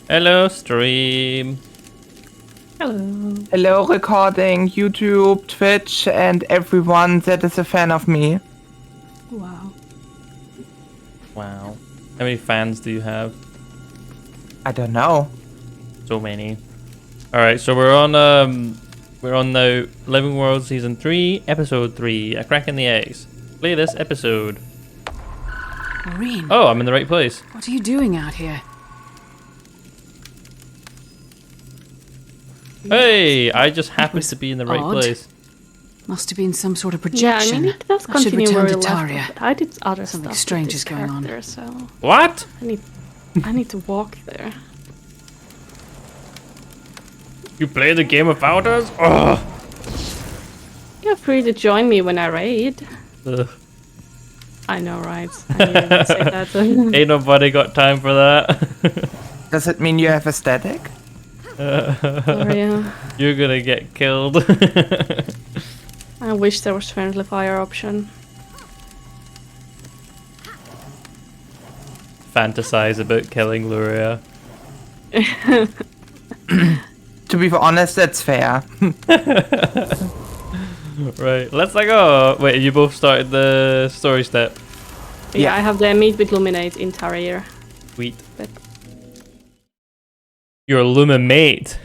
Hello, stream. Hello. Hello, recording, YouTube, Twitch, and everyone that is a fan of me. Wow. Wow. How many fans do you have? I don't know. So many. Alright, so we're on now Living World Season 3, Episode 3, A Crack in the Eggs. Play this episode. Maureen, Oh, I'm in the right place. what are you doing out here? Hey, I just happened to be in the right odd. place. Must have been some sort of Yeah, I projection. mean, it does I should continue return where to we left Taria. off, but I did other Something stuff strange with is this going on. character, so What? I need to walk there. You play the game without us? Ugh. You're free to join me when I raid. Ugh. I know, right? I knew you would say that. Ain't nobody got time for that. Does it mean you have a static? Gloria. You're gonna get killed. I wish there was friendly fire option. Fantasize about killing Luria. To be honest, that's fair. Right, let's go. Wait, you both started the story step. Yeah, I have the meet with Luminate in Taria. Sweet. But You're a Lumimate.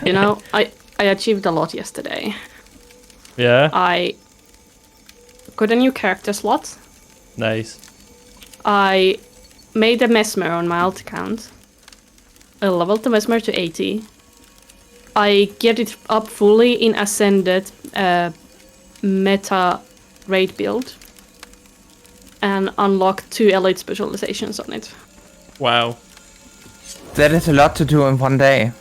you know, I achieved a lot yesterday. Yeah? I got a new character slot. Nice. I made a Mesmer on my alt account. I leveled the Mesmer to 80. I get it up fully in Ascended meta raid build. And unlocked 2 elite specializations on it. Wow. That is a lot to do in one day.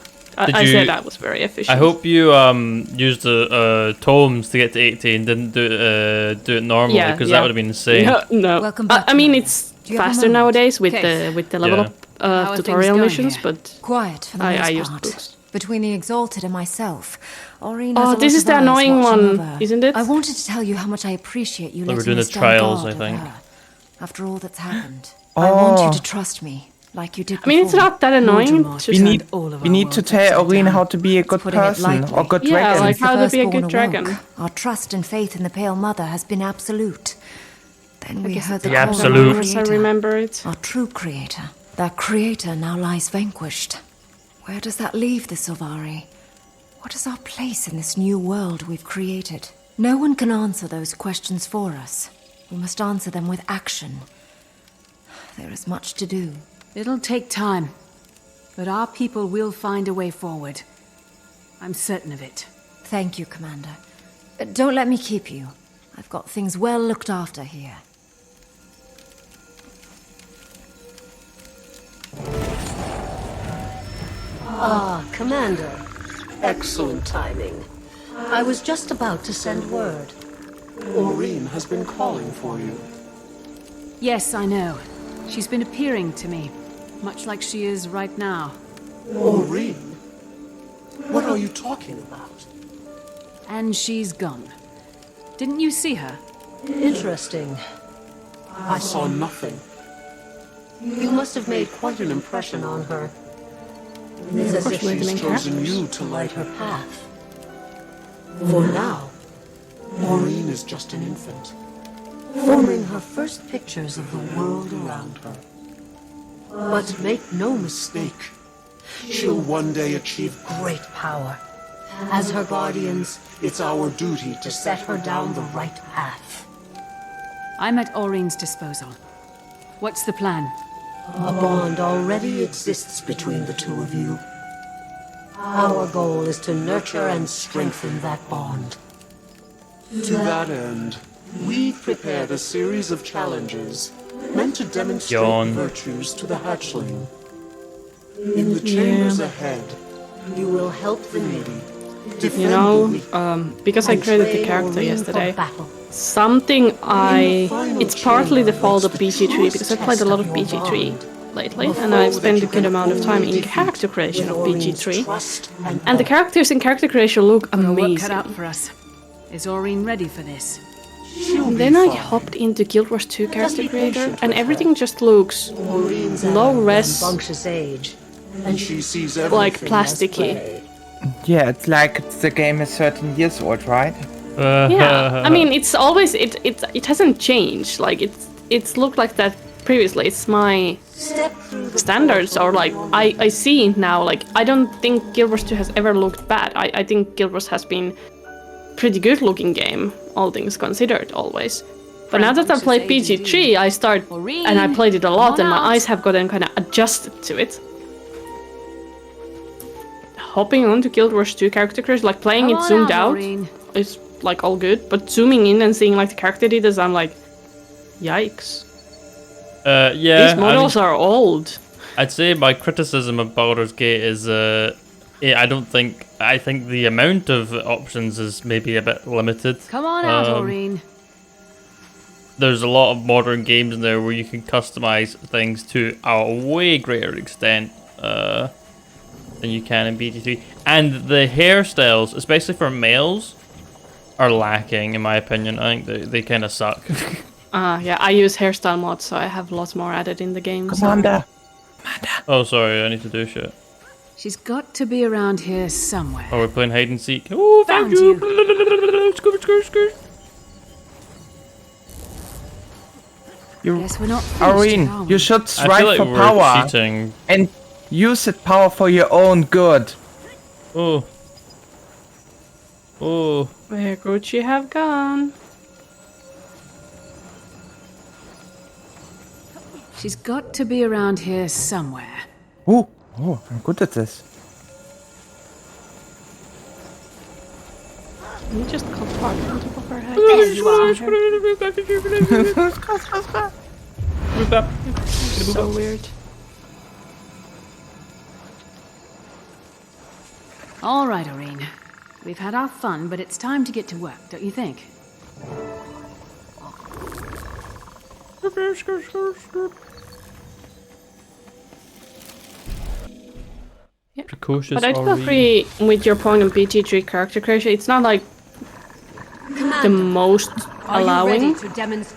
Did I you- said that was very efficient. I hope you used the tomes to get to 80 and didn't do it normally, Yeah, because yeah. that would have been insane. No. Welcome back I mean, to it's Do you have a faster moment? nowadays with Case. the level Yeah. up How are tutorial things going missions, here? but Quiet for the I most used part. books. Between the Exalted and myself, Aureen Oh, has a this lot is of the eyes annoying watching one, over. isn't it? I wanted to tell you how much I appreciate you Well, we're letting doing me the stand trials, guard I think. of her. After all that's happened, I want you to trust me, like you did I mean, it's before. not that annoying. Mordrimor It's should just We send need, all of we our need to world tell upside Aureen down. how to be a good putting it person lightly. or good Yeah, dragon. like Since the how to be a firstborn good dragon. awoke, our trust and faith in the Pale Mother has been absolute. Then we guess heard it's the The call of our absolute. as I creator. remember it. Our true creator. That creator now lies vanquished. Where does that leave the Sylvari? What is our place in this new world we've created? No one can answer those questions for us. We must answer them with action. There is much to do. It'll take time, but our people will find a way forward. I'm certain of it. Thank you, Commander. Don't let me keep you. I've got things well looked after here. Ah, Commander. Excellent timing. I was just about to send word. Aureen has been calling for you. Yes, I know. She's been appearing to me, much like she is right now. Aureen? What are you talking about? And she's gone. Didn't you see her? Interesting. I saw nothing. You must have made quite an impression on her. It's as if she's chosen you to light her path. For now, Aureen is just an infant. forming her first pictures of the world around her. But make no mistake, She'll one day achieve. great power. As her guardians, It's our duty to set her down the right path. I'm at Aureen's disposal. What's the plan? A bond already exists between the two of you. Our goal is to nurture and strengthen that bond. To that end, we've prepared a series of challenges meant to demonstrate Yawn. virtues to the hatchling. In the chambers ahead, You will help the needy. defend You the know, weak. because I and created the train character Aureen for yesterday, battle. something it's partly the fault of BG3 because I played a lot of Your BG3 bond. lately, and I've spent a good amount of time in character creation of BG3. And the characters in character creation look Got our work amazing. cut out for us. Is Aureen ready for this? She'll And be then I fine. hopped into Guild Wars 2 character be creator, patient and with her. everything just looks Maureen's low an res, rambunctious age. And she sees everything. like As plasticky. play. Yeah, it's like the game is 13 years old, right? Yeah, I mean, it's always it hasn't changed. Like it's looked like that previously. It's my Step through the standards, or portal like beyond. I see now. Like I don't think Guild Wars 2 has ever looked bad. I think Guild Wars has been pretty good looking game, all things considered, always. But now that I played PG3, I start and I played it a lot, and my eyes have gotten kind of adjusted to it. Hopping onto Guild Wars 2 character creation, like playing Come it on zoomed out, out, Maureen. is like all good, but zooming in and seeing like the character details, I'm like, yikes. Yeah, These models are old. I'd say my criticism of Baldur's Gate is, I think the amount of options is maybe a bit limited. Come on out, Um, Aureen. There's a lot of modern games now where you can customize things to a way greater extent than you can in BG3. And the hairstyles, especially for males, are lacking, in my opinion. I think they kind of suck. Yeah, I use hairstyle mods, so I have lots more added in the game. So. Commander. Oh, sorry, I need to do shit. She's got to be around here somewhere. Oh, we're playing hide and seek. Oh, thank Found you. you. Skirt. Guess we're not finished, are Aureen, we? you should I strive feel like for we're power cheating. and use that power for your own good. Oh. Oh. Where could you have gone? She's got to be around here somewhere. Oh, I'm good at this. You just cut part on top of her head. There you are. So weird. All right, Aureen. We've had our fun, but it's time to get to work, don't you think? Precocious But I do Aureen. agree with your point on BT3 character creation. It's not like the most allowing.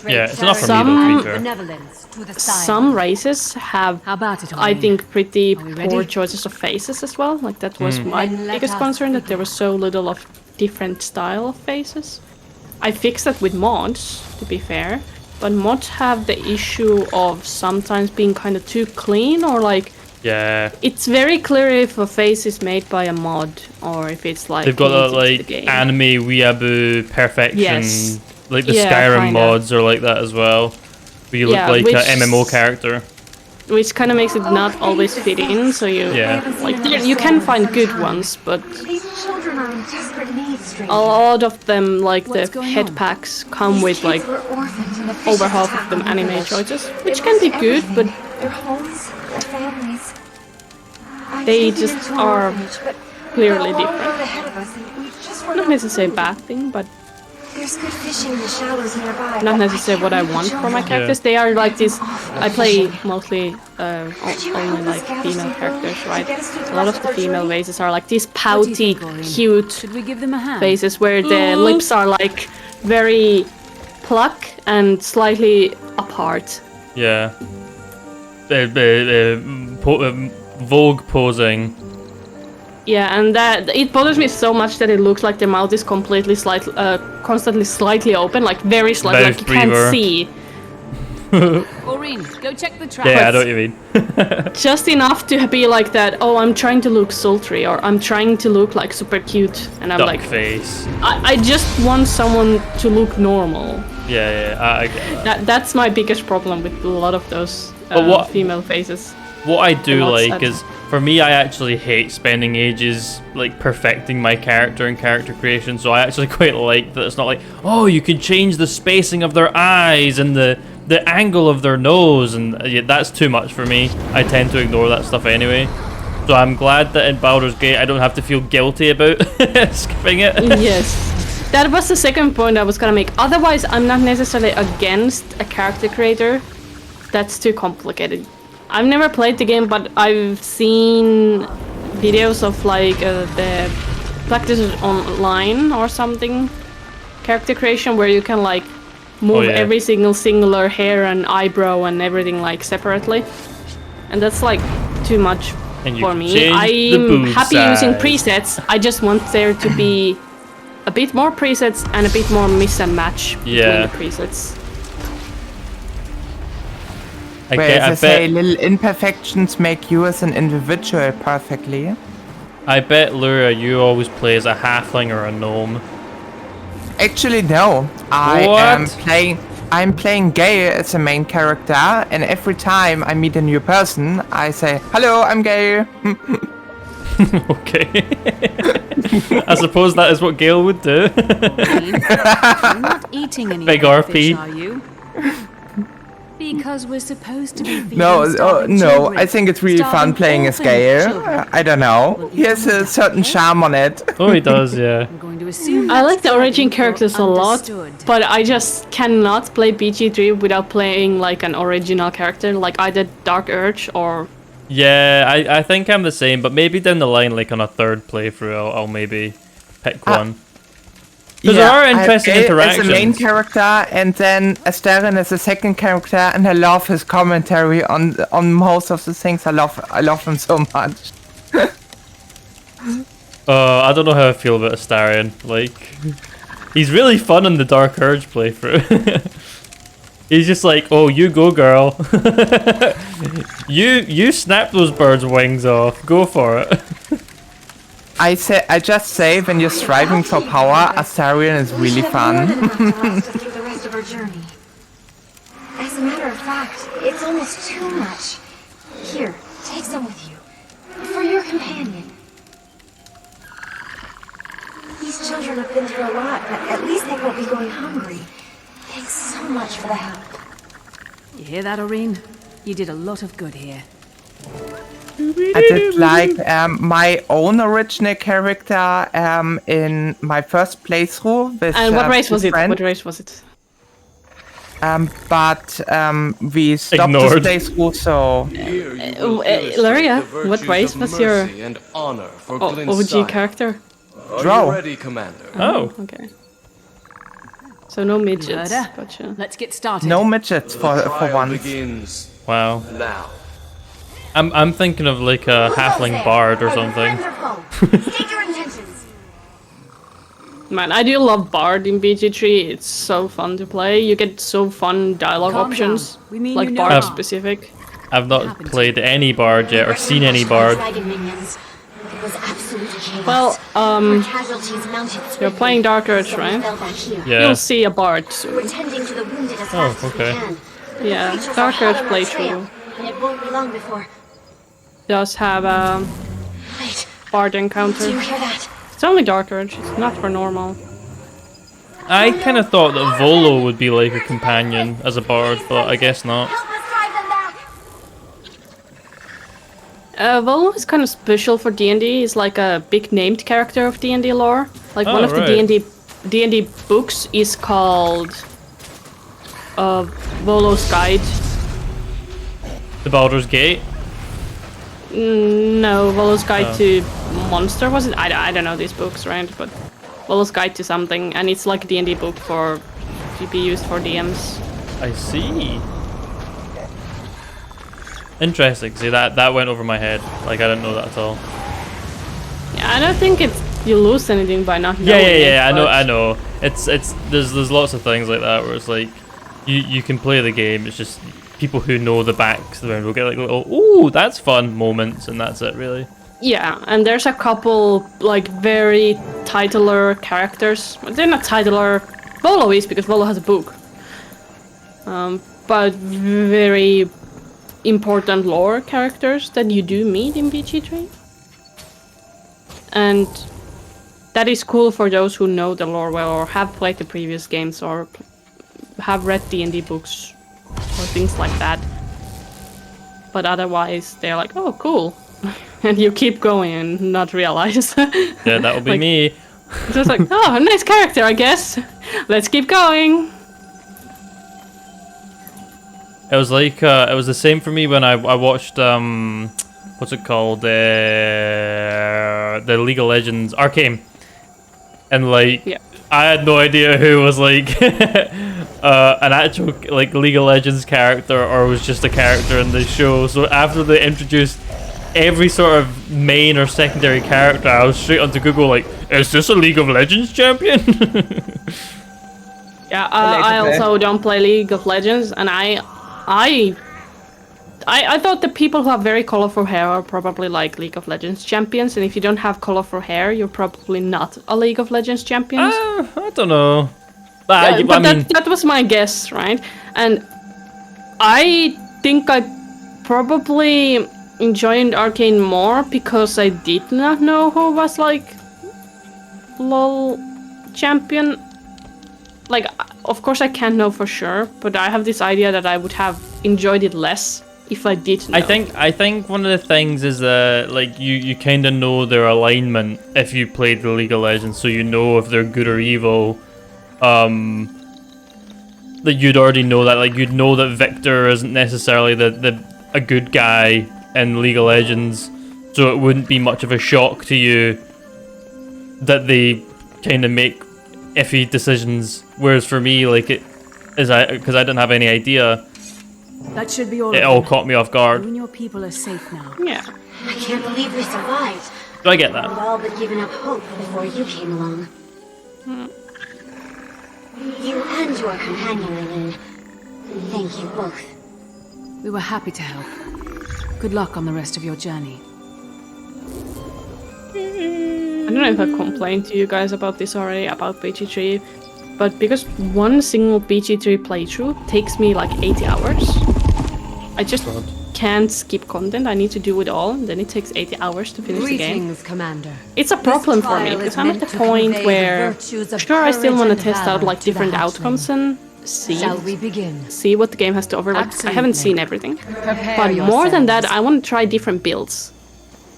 Yeah, it's enough for Some- me though, to be fair. Benevolence to the Some races have, How about it, Aureen? I think, pretty Are we poor ready? choices of faces as well. Like that was my Then let biggest us concern, that there begin. was so little of different style of faces. I fixed that with mods, to be fair, but mods have the issue of sometimes being kind of too clean, or like Yeah. it's very clear if a face is made by a mod or if it's like They've got that native to like the game. anime weeaboo perfection, Yes. like the Yeah, Skyrim kinda. mods are like that as well. Where you look Yeah, like which- a MMO character. Which kind of makes it not always fit in, so you Yeah. like you can find good ones, but These children are in desperate need, stranger. a lot of them, like What's the going head on? packs, come with These like kids were orphaned in a over fishing half town of them in anime English. choices, They which can be lost good, but everything. Their homes, their families. I They taken just them to an are orphanage, but clearly we've got a long different. road ahead of us, and we just were not necessarily a bad thing, but There's good fishing in the shallows nearby. not but necessarily what I can't leave want the for my children. characters. They are like this. I play fishing. mostly Could you only help us like gather female some characters, food right? to get us through the A lot rest of the our female journey? faces are like these What do you pouty, think, Aureen? cute Should we give them a hand? faces where the lips are like very pluck and slightly apart. Yeah. Vogue posing. Yeah, and that it bothers me so much that it looks like the mouth is completely constantly slightly open, like very slightly, Mouth like you can't breather. see. Maureen, go check the trap. Yeah, I know what you mean. Just enough to be like that. Oh, I'm trying to look sultry, or I'm trying to look like super cute, and I'm Duck like, face. I just want someone to look normal. Yeah, I get that. That's my biggest problem with a lot of those But what- female faces. What I do not like sad. is, for me, I actually hate spending ages like perfecting my character and character creation. So I actually quite like that it's not like, oh, you can change the spacing of their eyes and the angle of their nose, and yeah, that's too much for me. I tend to ignore that stuff anyway. So I'm glad that in Baldur's Gate I don't have to feel guilty about skipping it. Yes. That was the second point I was gonna make. Otherwise, I'm not necessarily against a character creator. That's too complicated. I've never played the game, but I've seen videos of like the practices online or something, character creation, where you can like move yeah. every singular hair and eyebrow and everything like separately, and that's like too much And you for can me. change the I'm boob happy using size. presets. I just want there to be a bit more presets and a bit more mix and match Yeah. between the presets. I Where they bet. say little imperfections make you as an individual perfectly. I bet, Lura, you always play as a halfling or a gnome. Actually, no. I What? am playing. I'm playing Gale as the main character, and every time I meet a new person, I say, "Hello, I'm Gale." Okay. I suppose that is what Gale would do. You're not eating any Big of the RP. fish, are you? Because we're supposed to be feeding No, starving no. children. I think it's really fun Starving playing as orphan Gale. children. I don't know. Well, He has a certain charm on it. Oh, he does, yeah. I'm going to assume I like that's the origin for characters a lot, understood. but I just cannot play BG3 without playing like an original character, like either Dark Urge or... Yeah, I think I'm the same, but maybe down the line, like on a third playthrough, I'll maybe pick one. Because there are interesting Gale interactions. as the main character, and then Asterin as the second character, and I love his commentary on most of the things. I love him so much. I don't know how I feel about Astarion. Like, he's really fun on the Dark Urge playthrough. He's just like, oh, you go, girl. you snap those birds' wings off. Go for it. I just say when you're striving for power, Astarion is really fun. Through the rest of our journey. As a matter of fact, it's almost too much. Here, take some with you. For your companion. These children have been through a lot, but at least they won't be going hungry. Thanks so much for the help. You hear that, Aurene? You did a lot of good here. I did like my own original character in my first playthrough with. And what race was it? friend. What race was it? But we stopped Ignored. this playthrough, so Here you will Laria, illustrate the what virtues race of was your mercy and honor for OG Glynside. character? Are Drow. you ready, Commander? Oh. Okay. So no midgets. Murder. Gotcha. Let's get started. no midgets for Trial once. begins Wow. now. I'm thinking of like a halfling bard or something. State your intentions. Man, I do love Bard in BG3. It's so fun to play. You get so fun dialogue Calm options, down. We mean like you no Bard harm. specific. I've not played any bard yet or seen any bard. Dragon minions. It was absolute chaos. Well, Casualties mounted you're playing Dark Urge, right? fell back here. Yeah. You'll see a Bard soon. We're tending to the wounded as Oh, fast okay. as we can. But the Yeah, creatures Dark are Urge hot on our trail, playthrough and it won't be long before. does have a Wait, Bard do you encounter. hear that? It's only Dark Urge. It's not for normal. I kind of thought that Volo would be like a companion as a bard, but I guess not. Help us drive them back! Volo is kind of special for D&D. He's like a big named character of D&D lore. Like one Oh, of the right. D&D books is called Volo's Guide. The Baldur's Gate. No, Volo's Guide Oh. to Monster was it? I don't know these books, right? But Volo's Guide to something, and it's like a D&D book for to be used for DMs. I see. Interesting. See, that went over my head. Like, I didn't know that at all. Yeah, I don't think you lose anything by not knowing Yeah. it, I but- know. There's lots of things like that where it's like, you can play the game. It's just people who know the backs of the will get like little, ooh, that's fun moments, and that's it really. Yeah, and there's a couple like very titular characters. They're not titular. Volo is because Volo has a book. But very important lore characters that you do meet in BG3. And that is cool for those who know the lore well or have played the previous games or have read D&D books or things like that. But otherwise, they're like, oh, cool. And you keep going and not realize. Yeah, that'll be Like- me. Just like, oh, nice character, I guess. Let's keep going. It was like it was the same for me when I watched what's it called, the League of Legends Arcane, and like Yeah. I had no idea who was like an actual like League of Legends character or was just a character in the show. So after they introduced every sort of main or secondary character, I was straight onto Google like, is this a League of Legends champion? Yeah, I also don't play League of Legends, and I thought the people who have very colorful hair are probably like League of Legends champions, and if you don't have colorful hair, you're probably not a League of Legends champion. I don't know. But I mean, that was my guess, right? And I think I probably enjoyed Arcane more because I did not know who was like LoL champion. Like, of course I can't know for sure, but I have this idea that I would have enjoyed it less if I did know. I think one of the things is that like you kind of know their alignment if you played the League of Legends, so you know if they're good or evil. That you'd already know that, like you'd know that Victor isn't necessarily a good guy in League of Legends, so it wouldn't be much of a shock to you that they kind of make iffy decisions. Whereas for me, like because I didn't have any idea. That should be all. It all caught me off guard. You and your people are safe now. Yeah. I can't believe we survived. Do I get that? We'd all but given up hope before you came along. You and your companion, Lynn. Thank you both. We were happy to help. Good luck on the rest of your journey. I don't know if I complained to you guys about this already, about BG3, but because one single BG3 playthrough takes me like 80 hours, I just can't skip content. I need to do it all, and then it takes 80 hours to finish the game. Greetings, Commander. It's a problem for me, because I'm at the point where, sure, I still want to test out like different outcomes and Shall we begin? see what the game has to offer. Like, I haven't seen everything. Prepare But more than that, yourselves. I want to try different builds.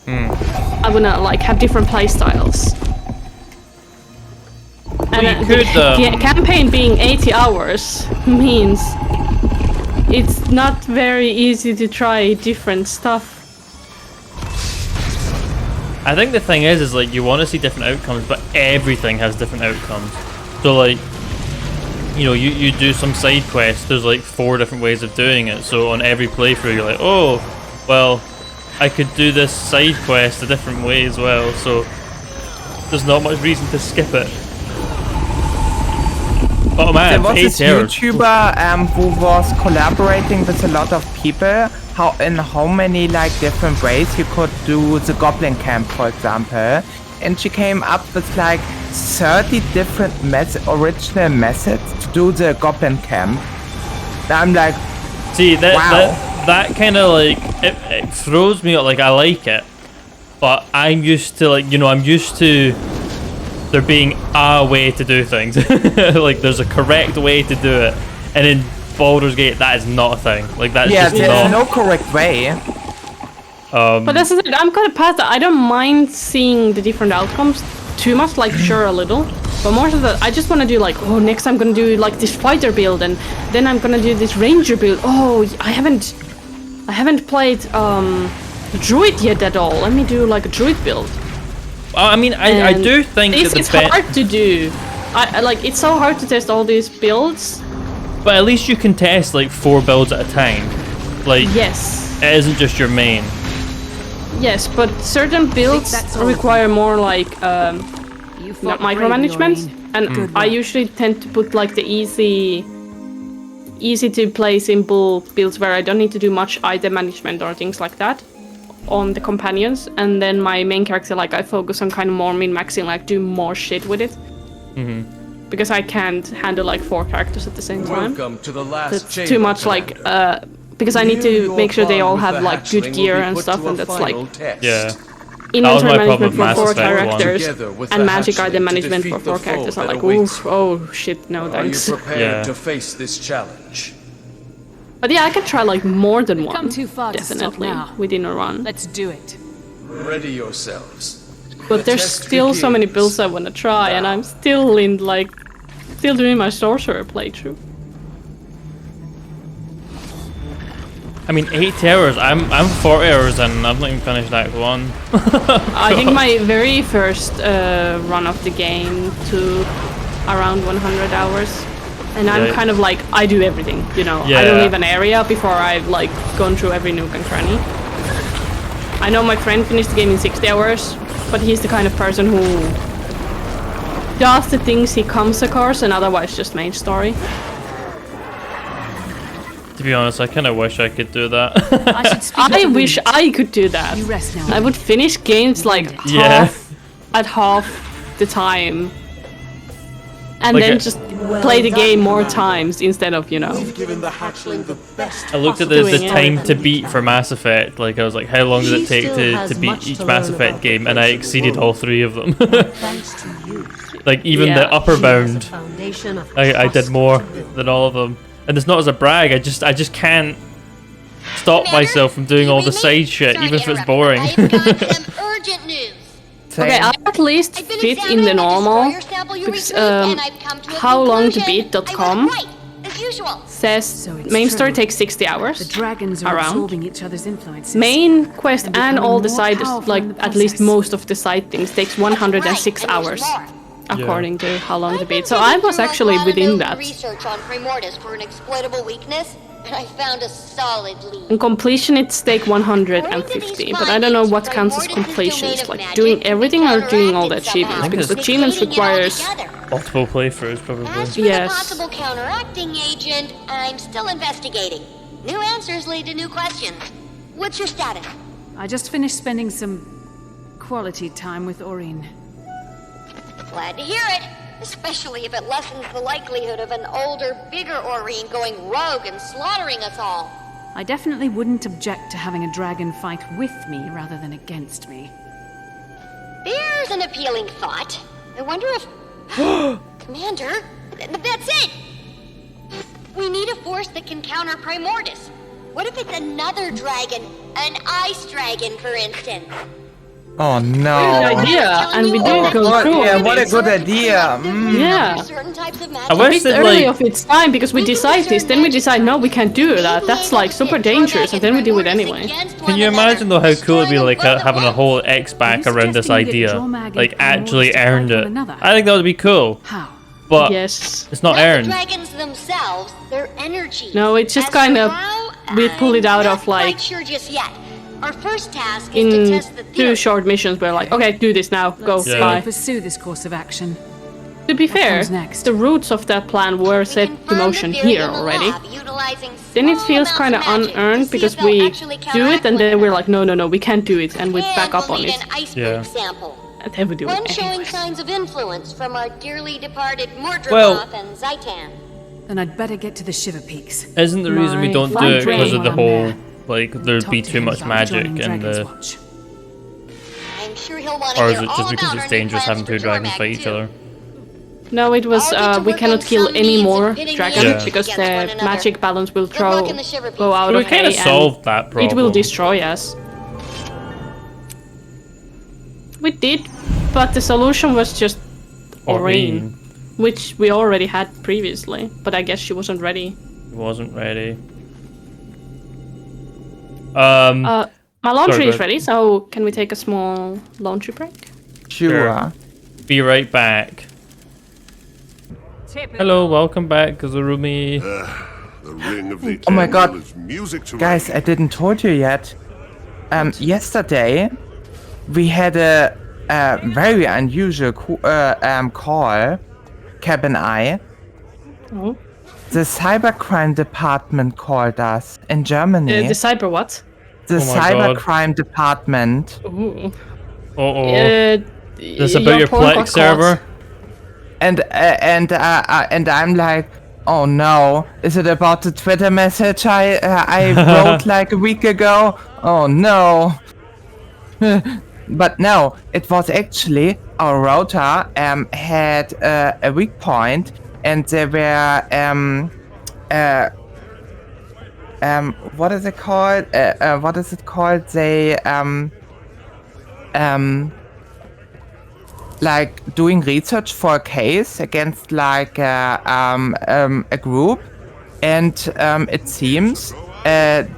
I wanna like have different playstyles. And you the could, campaign being 80 hours means it's not very easy to try different stuff. I think the thing is like you want to see different outcomes, but everything has different outcomes. So like, you know, you do some side quests, there's like 4 different ways of doing it. So on every playthrough you're like, oh, well, I could do this side quest a different way as well. So there's not much reason to skip it. Oh man, There was 8 this hours. YouTuber who was collaborating with a lot of people. How many like different ways you could do the Goblin Camp, for example, and she came up with like 30 different original methods to do the Goblin Camp. And I'm like, See that Wow. that kind of like it throws me out. Like I like it, but I'm used to like, you know, I'm used to there being a way to do things. Like there's a correct way to do it, and in Baldur's Gate that is not a thing. Like that's yeah, just there's not. no correct way. But that's the thing, I'm kind of past that. I don't mind seeing the different outcomes too much, like sure a little, but more so that I just want to do like, oh, next I'm gonna do like this fighter build, and then I'm gonna do this ranger build. Oh, I haven't played druid yet at all. Let me do like a druid build. I mean, I do think This that is the hard to do. I like, it's so hard to test all these builds. but at least you can test like 4 builds at a time. Like Yes. it isn't just your main. Yes, but certain builds that's all. require more like You fought micromanagement, bravely, and Good I work. usually tend to put like the easy to play simple builds where I don't need to do much item management or things like that on the companions, and then my main character, like I focus on kind of more min-maxing, like do more shit with it. Because I can't handle like 4 characters at the same time. Welcome to the last That's chamber, too much like Commander. because I need Here to your make sure they bond all with have the like good hatchling gear will be and put stuff, to a and that's like final test. Yeah. inventory my problem management with for Mass 4 Effect one. characters Together with and the magic item hatchling to management for defeat 4 the characters. foe I'm that like, awaits oof, oh shit, no Are you thanks. prepared Yeah. to face this challenge? But yeah, I can try like more than We've one. come too far to stop definitely now. within a run. Let's do it. Ready yourselves. But The there's test still so many begins. builds I want to try, and I'm still in like still doing my sorcerer playthrough. I mean, 8 hours. I'm 40 hours and I've not even finished Act 1. I think my very first run of the game took around 100 hours. And I'm Yeah. kind of like, I do everything, you know. I Yeah. don't leave an area before I've like gone through every nook and cranny. I know my friend finished the game in 60 hours, but he's the kind of person who does the things he comes across and otherwise just main story. To be honest, I kind of wish I could do that. I should speak I to wish Louise. I could do that. You rest now. I would finish games like Yeah. half the time. And Like then a- just play the game more times instead of, you know. We've given the hatchling the best I looked at possible the Doing it. time to beat for Mass Effect. Like I was like, how long does it She take still to has beat much each to Mass learn Effect about game? the And I face of the exceeded world. all 3 of them. thanks to you. Like even Yeah. the upper She has a bound, foundation of I did trust more to build. than all of them. And it's not as a brag. I just can't stop Commander, myself from doing do you all the read me? side shit, Sorry even to if it's interrupt, boring. I've got some urgent news. Okay, I at least I've been fit in examining the normal destroyer sample you because retrieved, and I've come to a howlongtobeat.com conclusion. I was right, as usual. says So it's main true. story takes 60 hours. The dragons are around. absorbing each other's influences. Main quest And and all the becoming side, more powerful like in the at least process. most of the side things, takes 106 Right, and hours, there's more. according to How Long to I've been Beat. So I digging was through my actually within Guadagnino that. research on Primordus for an exploitable weakness, and I found a solid lead. And completionists take 150, but I don't know what counts as completions, like doing everything or doing all the achievements, because the achievements requires Multiple playthroughs, probably. As for Yes. the possible counteracting agent, I'm still investigating. New answers lead to new questions. What's your status? I just finished spending some quality time with Aurene. Glad to hear it, especially if it lessens the likelihood of an older, bigger Aurene going rogue and slaughtering us all. I definitely wouldn't object to having a dragon fight with me rather than against me. There's an appealing thought. I wonder if... Commander, that's it! We need a force that can counter Primordus. What if it's another dragon? An ice dragon, for instance? Oh Good no. idea, and we Oh, did go God, through yeah, all what a this. good idea. Yeah. Certain types of I magic. wish It's that, early like, of its time because we decide this, then we decide no, we can't do that. That's like super dangerous, and then we do it anyway. Can you imagine though how cool it'd be like having a whole X back Are you around this suggesting we get idea? Jormag and Like actually Primordus to fight earned one it. another? I think that would be cool, How? but Yes. it's not Not the earned. dragons themselves, their energy. No, it's just As for kinda- how, we pull it out I'm of, like- not quite sure just yet. Our first task is to In test the 2 theory. short missions, we're like, okay, do this now, go, Let's Yeah. bye. pursue this course of action. To be fair, comes next? the roots of that plan were We set to confirmed the motion theory here in the already. lab, utilizing Then it small feels amounts kind of of magic to unearned see because if they'll we actually do counteract it and one then we're another. like, no, we can't do it, and we back up we'll on need it. an iceberg Yeah. sample. And then we do One it showing anyway. signs of influence from our dearly departed Mordremoth Well- and Zaitan. Then I'd better get to the Shiver Peaks. Isn't the reason we My don't do fine it because of the brain. whole like there'd Talk be to too him much about magic joining and Dragon's the, Watch. I'm sure he'll want to or hear is it all just because about it's our new dangerous plans having for two dragons Jormag, fight each too. other? No, it was I'll get to we work cannot on kill some any means of more pitting dragons units because against one the another. magic balance will Good luck throw in the Shiver go Peaks. out We of kind hay of and solved that problem. it will destroy us. We did, but the solution was just Aurene, which we already had previously, but I guess she wasn't ready. Wasn't ready. My laundry Sorry, is go ready, so can we take a small laundry break? Sure. Be right back. Hello, welcome back, Kazurumi. The ring of the Oh my God. Anvil is music to Guys, my I didn't told you yet. Yesterday we had a very unusual call, Cap and I. Oh. The cybercrime department called us in Germany. The cyber what? The Oh my God. cybercrime department. Ooh. Uh-oh. This about your porn Plex got server? caught. And I'm like, oh no, is it about the Twitter message I wrote like a week ago? Oh no. But no, it was actually our router had a weak point, and there were what is it called? What is it called? They like doing research for a case against like a group, and it seems that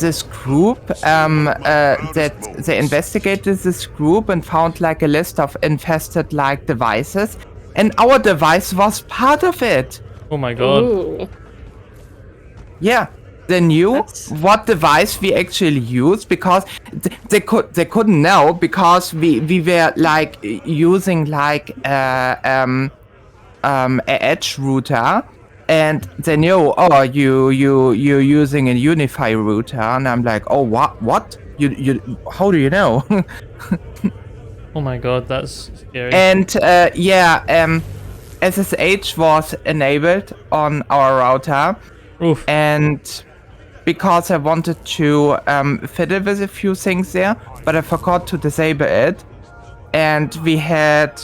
this group that they investigated this group and found like a list of infested like devices, and our device was part of it. Oh my god. Ooh. Yeah, they knew That's- what device we actually used because they couldn't know because we were like using like a edge router, and they knew, oh, you're using a Unify router, and I'm like, oh, what you how do you know? Oh my god, that's scary. And SSH was enabled on our router. Oof. And because I wanted to fiddle with a few things there, but I forgot to disable it. And we had,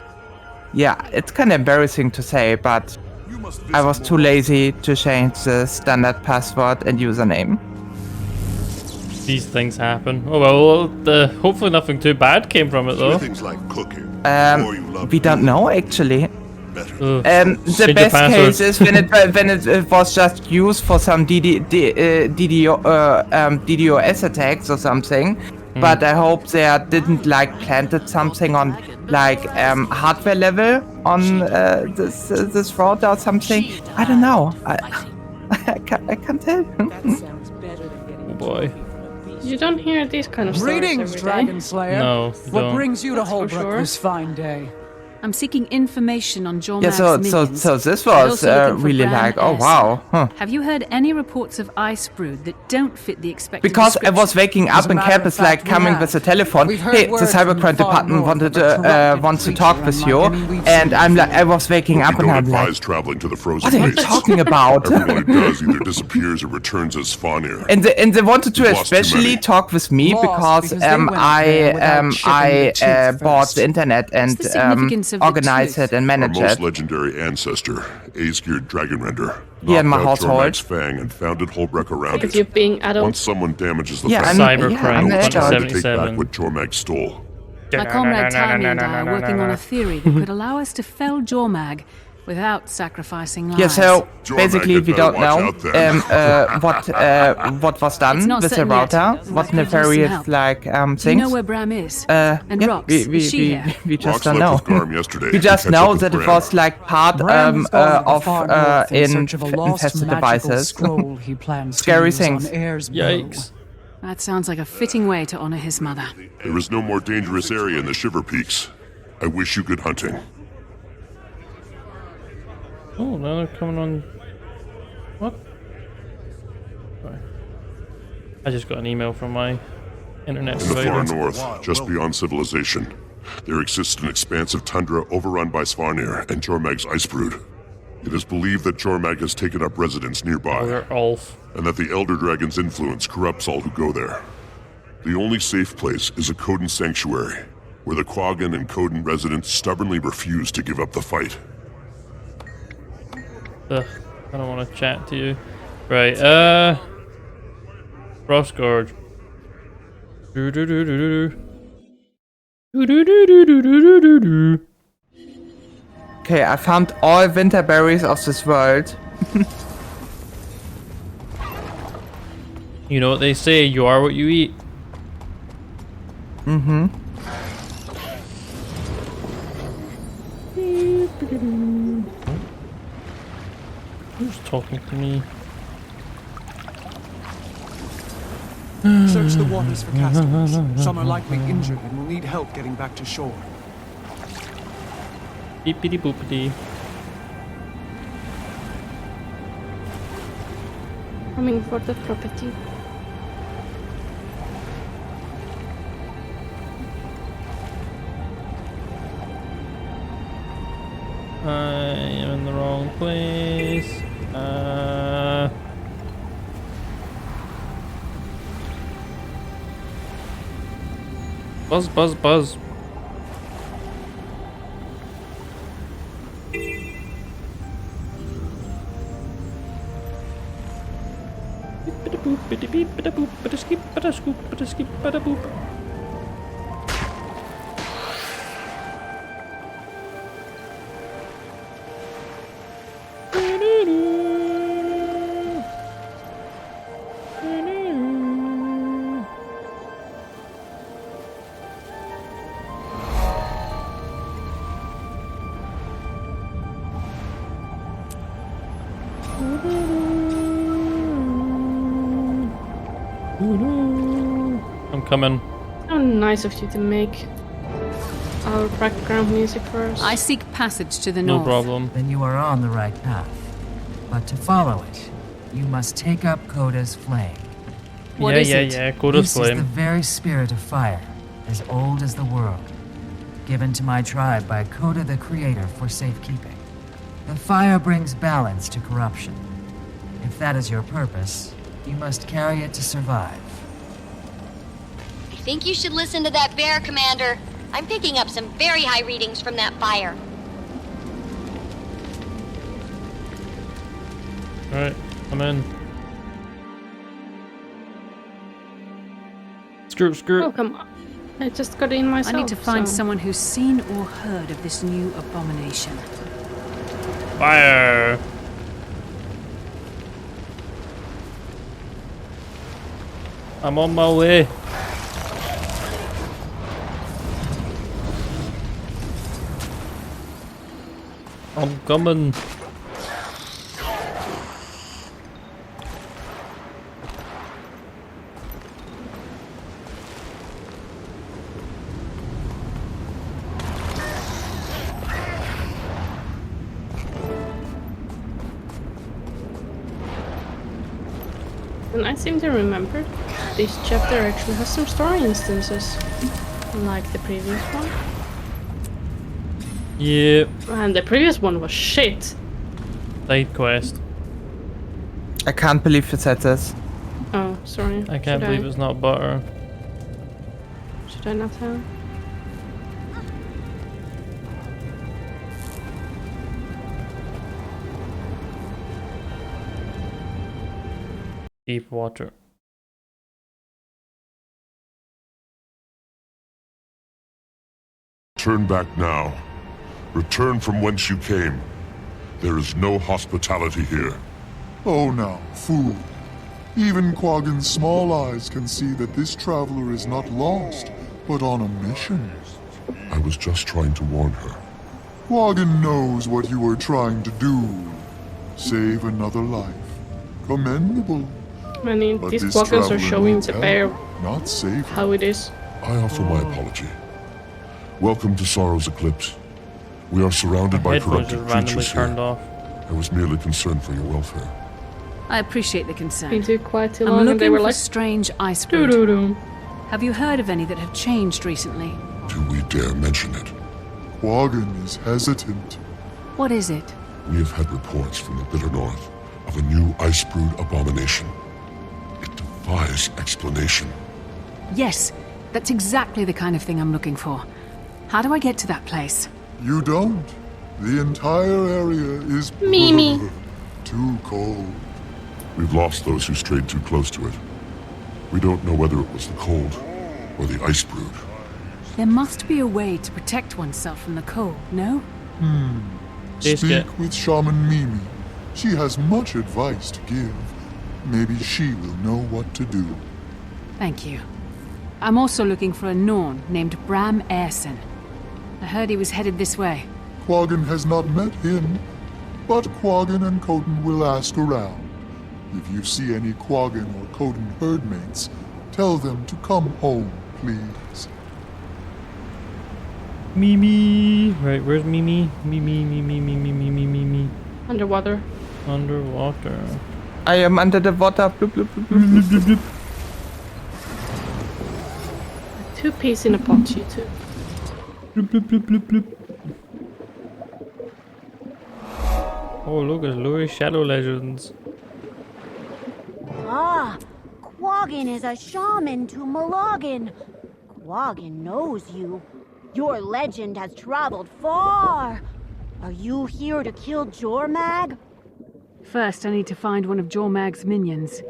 it's kind of embarrassing to say, but I was too lazy to change the standard password and username. These things happen. Oh well, hopefully nothing too bad came from it though. Things like cooking. The more you love We don't know actually. better. The Change best your case password. is when it was just used for some DDoS attacks or something. But I hope they didn't like planted something on like hardware level on this router or something. I don't know. I can't tell. Oh boy. You don't hear these kind of stories Greetings, every Dragon day. Slayer. No, you What don't. brings you to That's for Holbrook sure. this fine day? I'm seeking information on Jormag's Yeah, so minions. this I'm was also looking for really Bran like, oh Airson. wow, huh. Have you heard any reports of ice brood that don't fit the expected Because I was description? waking As up a and matter Cap of is like fact, we coming have. with the telephone. We've heard Hey, the word from cybercrime far department north wanted of a corrupted wants to creature talk with you, unlike any we've and seen I'm like, before. I was waking We up and don't I'm like, advise traveling to the frozen what are you wastes. talking about? Everyone who does either disappears or returns as Fanir. And they wanted to We've lost too especially many. talk with me Lost because because they went there without chipping the tooth bought first. the internet and the significance of the organized tooth? it and Our managed most it. legendary ancestor, Aesgir Dragonrender, Yeah, in my knocked out household. Jormag's Fang and founded Holbrook around Because you it. being adult. Once someone damages the Yeah, Fang, Cybercrime I'm no the one adult. tried to take 2077. back what Jormag stole. My comrade Tiny and I are working on a theory that could allow us to fell Jormag without sacrificing lives. Yeah, so Jormag basically had we better don't watch know out then. what was It's done not with the certain yet, router, but what we could use some nefarious help. like Do you things. know where Bram is? Yeah, And Rox, is she here? we just Rox don't left know. with Garm yesterday We to just catch know up with that it Bram. was like part Bram has gone to the of far north in in search of a lost infested magical devices. scroll he plans Scary to use things. on Air's bow. Yikes. That sounds like a fitting way to honor his mother. There is no more dangerous area in the Shiver Peaks. I wish you good hunting. Oh, now they're coming on. What? Sorry. I just got an email from my internet In the far provider. north, just beyond civilization, there exists an expansive tundra overrun by Svarnir and Jormag's ice brood. It is believed that Jormag has taken up residence Oh, nearby, they're Ulf. and that the Elder Dragon's influence corrupts all who go there. The only safe place is a Coden sanctuary, where the Quaggan and Coden residents stubbornly refuse to give up the fight. Ugh, I don't want to chat to you. Right, Frostgorge. Do do do do do do. Do do do do do do do do. Okay, I found all winter berries of this world. You know what they say, you are what you eat. Mm-hmm. Who's talking to me? Search the waters for castaway. Some are likely injured and will need help getting back to shore. Beepity boopity. Coming for the property. I am in the wrong place. Buzz, buzz, buzz. Beep-a-da-boop, biddy-beep-a-da-boop, bada-skip, bada-scoop, bada-skip, bada-boop. I'm coming. So nice of you to make our background music for us. I seek passage to the No north. problem. Then you are on the right path. But to follow it, you must take up Coda's flame. What is it? Yeah. Coda's This is the flame. very spirit of fire, as old as the world, given to my tribe by Coda the Creator for safekeeping. The fire brings balance to corruption. If that is your purpose, you must carry it to survive. I think you should listen to that bear, Commander. I'm picking up some very high readings from that fire. Alright, I'm in. Screw. Oh, come on. I just got in myself. I need to find so- someone who's seen or heard of this new abomination. Fire! I'm on my way. I'm coming. And I seem to remember this chapter actually has some story instances, like the previous one. Yep. And the previous one was shit. Side quest. I can't believe you said this. Oh, sorry. I can't believe it's not butter. Should I not have? Deep water. Turn back now. Return from whence you came. There is no hospitality here. Oh now, fool. Even Quaggan's small eyes can see that this traveler is not lost, but on a mission. I was just trying to warn her. Quaggan knows what you are trying to do. Save another life. Commendable. I mean, But these this walkers are traveler showing needs the help, bear not save her. how it is. I offer my apology. Welcome to Sorrow's Eclipse. We are surrounded by Headphones corrupted are randomly creatures turned here. off. I was merely concerned for your welfare. I appreciate the concern. Been too quiet too I'm long, and looking they were for like, strange ice fruit. doo-doo-doo. Have you heard of any that have changed recently? Do we dare mention it? Quaggan is hesitant. What is it? We have had reports from the bitter north of a new ice-brewed abomination. It defies explanation. Yes, that's exactly the kind of thing I'm looking for. How do I get to that place? You don't. The entire area is Mimi. too cold. We've lost those who strayed too close to it. We don't know whether it was the cold or the ice-brewed. There must be a way to protect oneself from the cold, no? Speak with Shaman Mimi. She has much advice to give. Maybe she will know what to do. Thank you. I'm also looking for a Norn named Bram Aerson. I heard he was headed this way. Quaggan has not met him, but Quaggan and Coden will ask around. If you see any Quaggan or Coden herdmates, tell them to come home, please. Mimi. Right, where's Mimi? Mimi. Underwater. Underwater. I am under the water. Bloop, bloop, bloop, bloop, bloop, bloop, bloop. 2 peas in a pot, you two. Bloop, bloop, bloop, bloop, bloop. Oh, look, it's Luri Shadow Legends. Ah, Quaggan is a shaman to Miloggan. Quaggan knows you. Your legend has traveled far. Are you here to kill Jormag? First, I need to find one of Jormag's minions.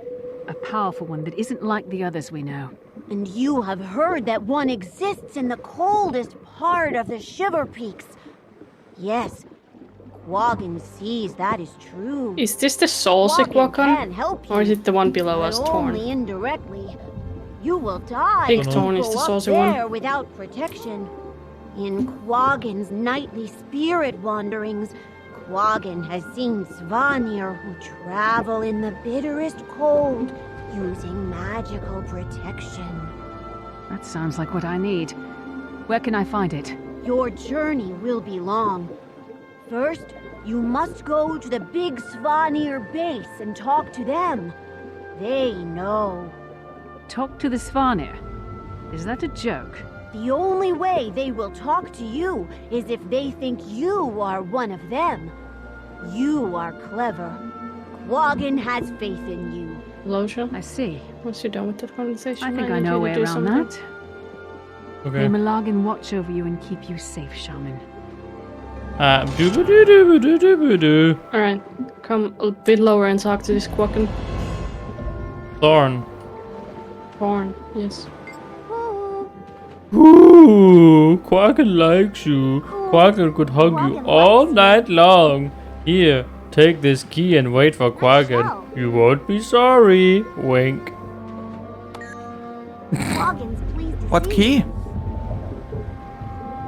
A powerful one that isn't like the others we know. And you have heard that one exists in the coldest part of the Shiver Peaks. Yes, Quaggan sees that is true. Is this the Soulsic Quaggan can Quaggan? help Or is you, it the one below but us, Torn? only indirectly. You will die Big if Torn you is the go up saucy one. there without protection. In Quaggan's nightly spirit wanderings, Quaggan has seen Svanir who travel in the bitterest cold, using magical protection. That sounds like what I need. Where can I find it? Your journey will be long. First, you must go to the big Svanir base and talk to them. They know. Talk to the Svanir? Is that a joke? The only way they will talk to you is if they think you are one of them. You are clever. Quaggan has faith in you. Losha? I see. Once you're done with that conversation, I think I need know a you way to do around something. that. Okay. May Malagan watch over you and keep you safe, Shaman. Doo-ba-doo-doo-ba-doo-doo-ba-doo. Alright, come a bit lower and talk to this Quaggan. Thorn. Horn, yes. Ooh, Quaggan likes you. Quaggan could hug you all night long. Here, take this key and wait for Quaggan. You won't be sorry. Wink. Quaggan's pleased to What see key? you.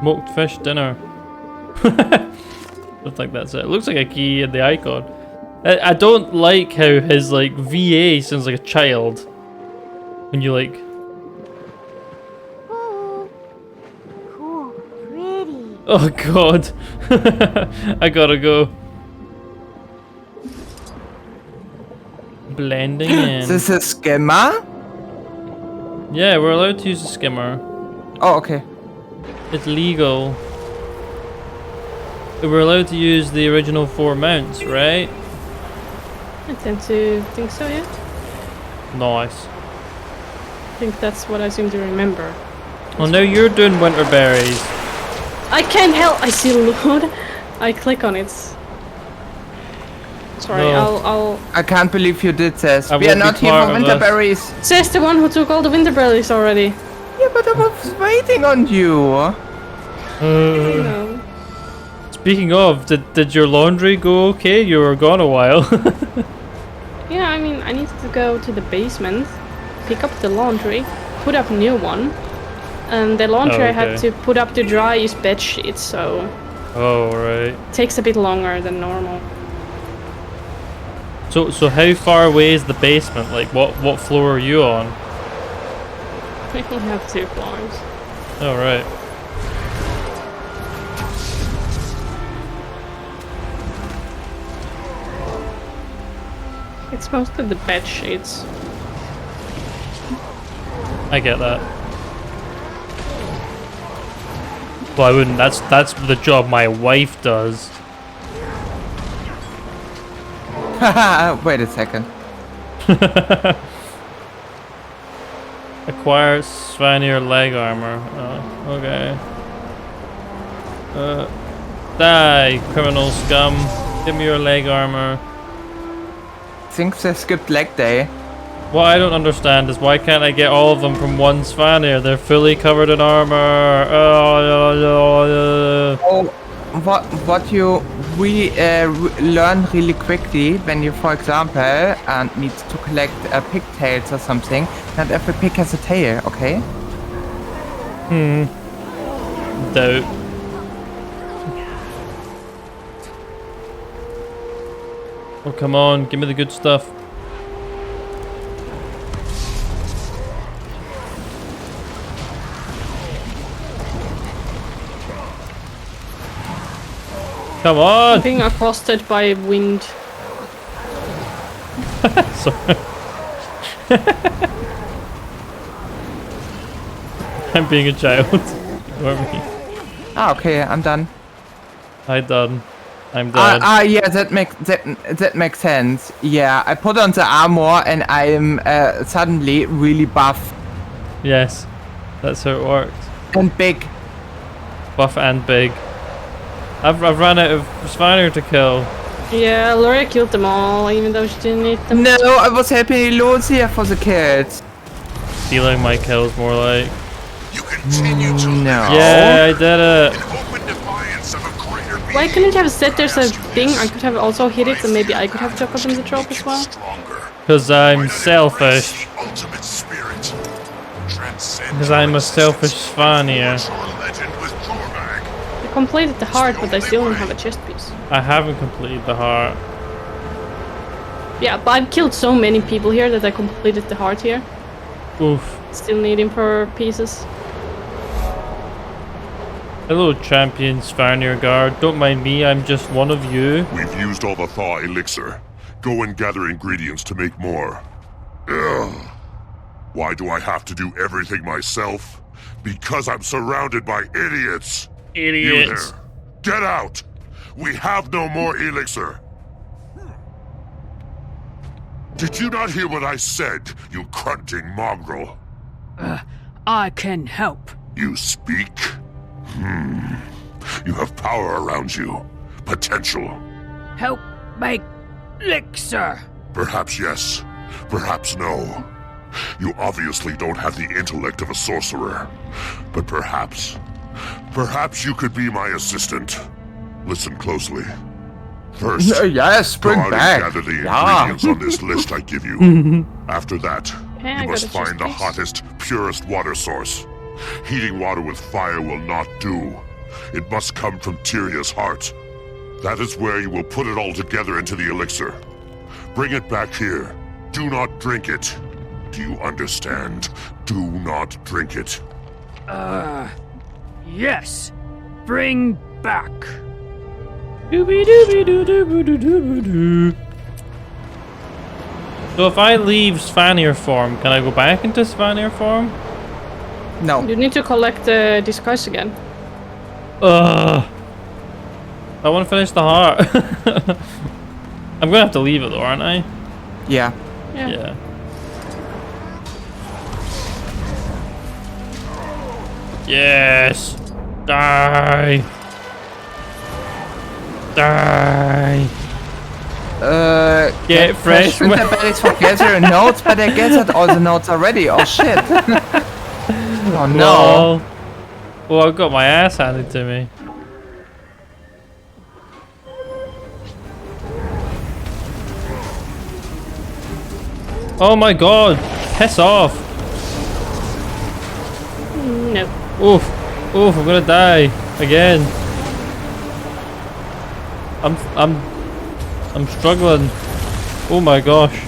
Smoked fish dinner. Looks like that's it. It looks like a key in the icon. I don't like how his like VA sounds like a child. When you like. Cool, pretty. Oh god. I gotta go. Blending in. This is skimmer? Yeah, we're allowed to use the skimmer. Oh, okay. It's legal. We're allowed to use the original 4 mounts, right? I tend to think so, yeah. Nice. I think that's what I seem to remember. Well, now you're doing winterberries. I can't help. I see load. I click on it. Sorry, No. I'll. I can't believe you did this. I We are won't be not here part for of winterberries. Says the one who took all the winterberries already. Yeah, but I was waiting on you. You know. Speaking of, did your laundry go okay? You were gone a while. Yeah, I mean, I needed to go to the basement, pick up the laundry, put up a new one, and the laundry Oh, I had okay. to put up to dry is bed sheets, so Oh right. it takes a bit longer than normal. So how far away is the basement? Like what floor are you on? We only have 2 floors. Oh right. It's mostly the bed sheets. I get that. Well, I wouldn't. That's the job my wife does. Wait a second. Acquire Svanir leg armor. Oh, okay. Die, criminal scum. Give me your leg armor. Think they skipped leg day. What I don't understand is why can't I get all of them from one Svanir? They're fully covered in armor. Oh, what you learn really quickly when you, for example, need to collect pigtails or something. Not every pig has a tail, okay? Doubt. Oh, come on, give me the good stuff. Come on! I'm being accosted by wind. Sorry. I'm being a child. Ignore me. Ah, okay, I'm done. I done. I'm dead. Yeah, that makes sense. Yeah, I put on the armor and I am suddenly really buff Yes, that's how it works. and big. Buff and big. I've run out of Svanir to kill. Yeah, Laura killed them all, even though she didn't need them. No, I was helping Lucia for the kids. Stealing my kills, more like. No. Yeah, I did it. Why couldn't you have said there's a thing? I could have also hit it, and maybe I could have gotten the drop as well. Because I'm selfish. Because I'm a selfish Svanir. I completed the heart, but I still don't have a chest piece. I haven't completed the heart. Yeah, but I've killed so many people here that I completed the heart here. Oof. Still need Emperor pieces. Hello, champion Svanir Guard. Don't mind me, I'm just one of you. We've used all the thaw elixir. Go and gather ingredients to make more. Ugh. Why do I have to do everything myself? Because I'm surrounded by idiots. Idiots. You there. Get out! We have no more elixir. Did you not hear what I said, you grunting mongrel? I can help. You speak? You have power around you. Potential. Help make elixir. Perhaps yes. Perhaps no. You obviously don't have the intellect of a sorcerer. But perhaps you could be my assistant. Listen closely. First, yes, go bring out back. and gather the Yeah. ingredients on this list I give you. After that, I you must gotta choose find the these. hottest, purest water source. Heating water with fire will not do. It must come from Tyria's heart. That is where you will put it all together into the elixir. Bring it back here. Do not drink it. Do you understand? Do not drink it. Yes. Bring back. Doobie doobie doo doo doo doo doo. So if I leave Svanir form, can I go back into Svanir form? No. You need to collect the disguise again. I want to finish the heart. I'm gonna have to leave it though, aren't I? Yeah. Yeah. Yes. Die. Die. Get fresh. Winterberries for gathering notes, but I gathered all the notes already. Oh shit. Oh no. Well, I've got my ass handed to me. Oh my god! Piss off! No. Oof! Oof! I'm gonna die again. I'm struggling. Oh my gosh!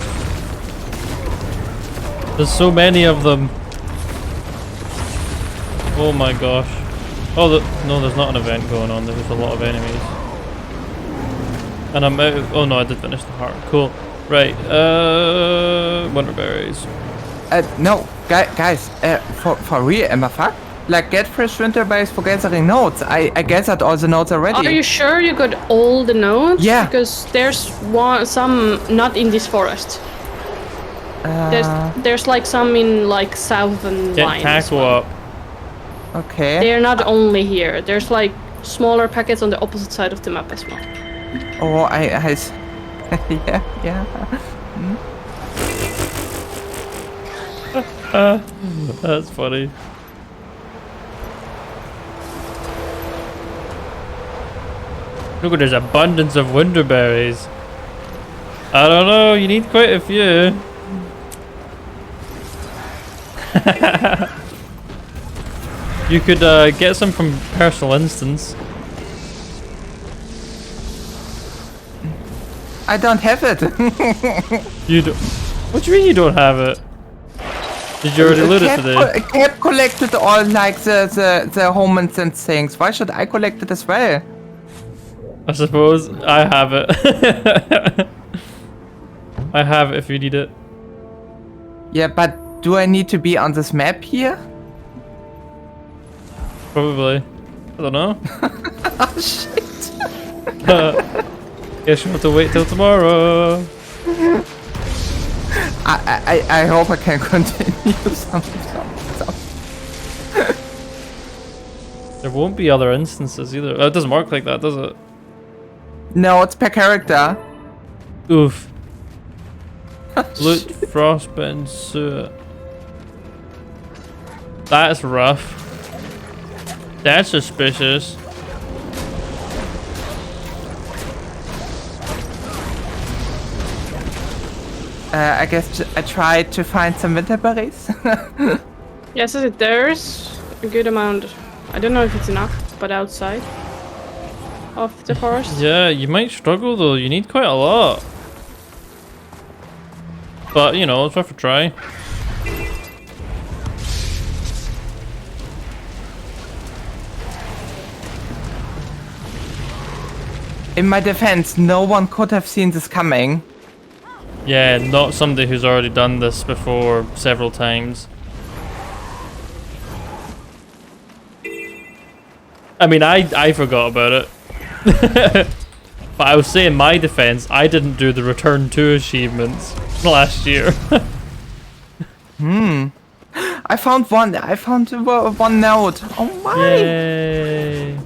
There's so many of them. Oh my gosh! Oh no, there's not an event going on. There's a lot of enemies, and I'm out. Oh no, I did finish the heart. Cool. Right, wonder berries. No, guys, for real, am I fucked? Like, get fresh winterberries for gathering notes. I gathered all the notes already. Are you sure you got all the notes? Yeah. Because there's some not in this forest. There's like some in like southern Get line. tackle up. Okay. They're not only here. There's like smaller packets on the opposite side of the map as well. Oh, yeah. That's funny. Look, there's abundance of winterberries. I don't know, you need quite a few. You could get some from Personal Instance. I don't have it. You don't. What do you mean you don't have it? Did you already loot it today? Cap collected all like the home instance things. Why should I collect it as well? I suppose I have it. I have it if you need it. Yeah, but do I need to be on this map here? Probably. I don't know. Oh shit. Guess you'll have to wait till tomorrow. I hope I can continue some. There won't be other instances either. It doesn't work like that, does it? No, it's per character. Oof. Loot, frostbitten suit. That's rough. That's suspicious. I guess I tried to find some winterberries. Yes, there's a good amount. I don't know if it's enough, but outside of the forest. Yeah, you might struggle though. You need quite a lot. But, you know, it's worth a try. In my defense, no one could have seen this coming. Yeah, not somebody who's already done this before several times. I mean, I forgot about it. But I was saying, my defense, I didn't do the Return to achievements last year. I found one note. Oh my! Yay!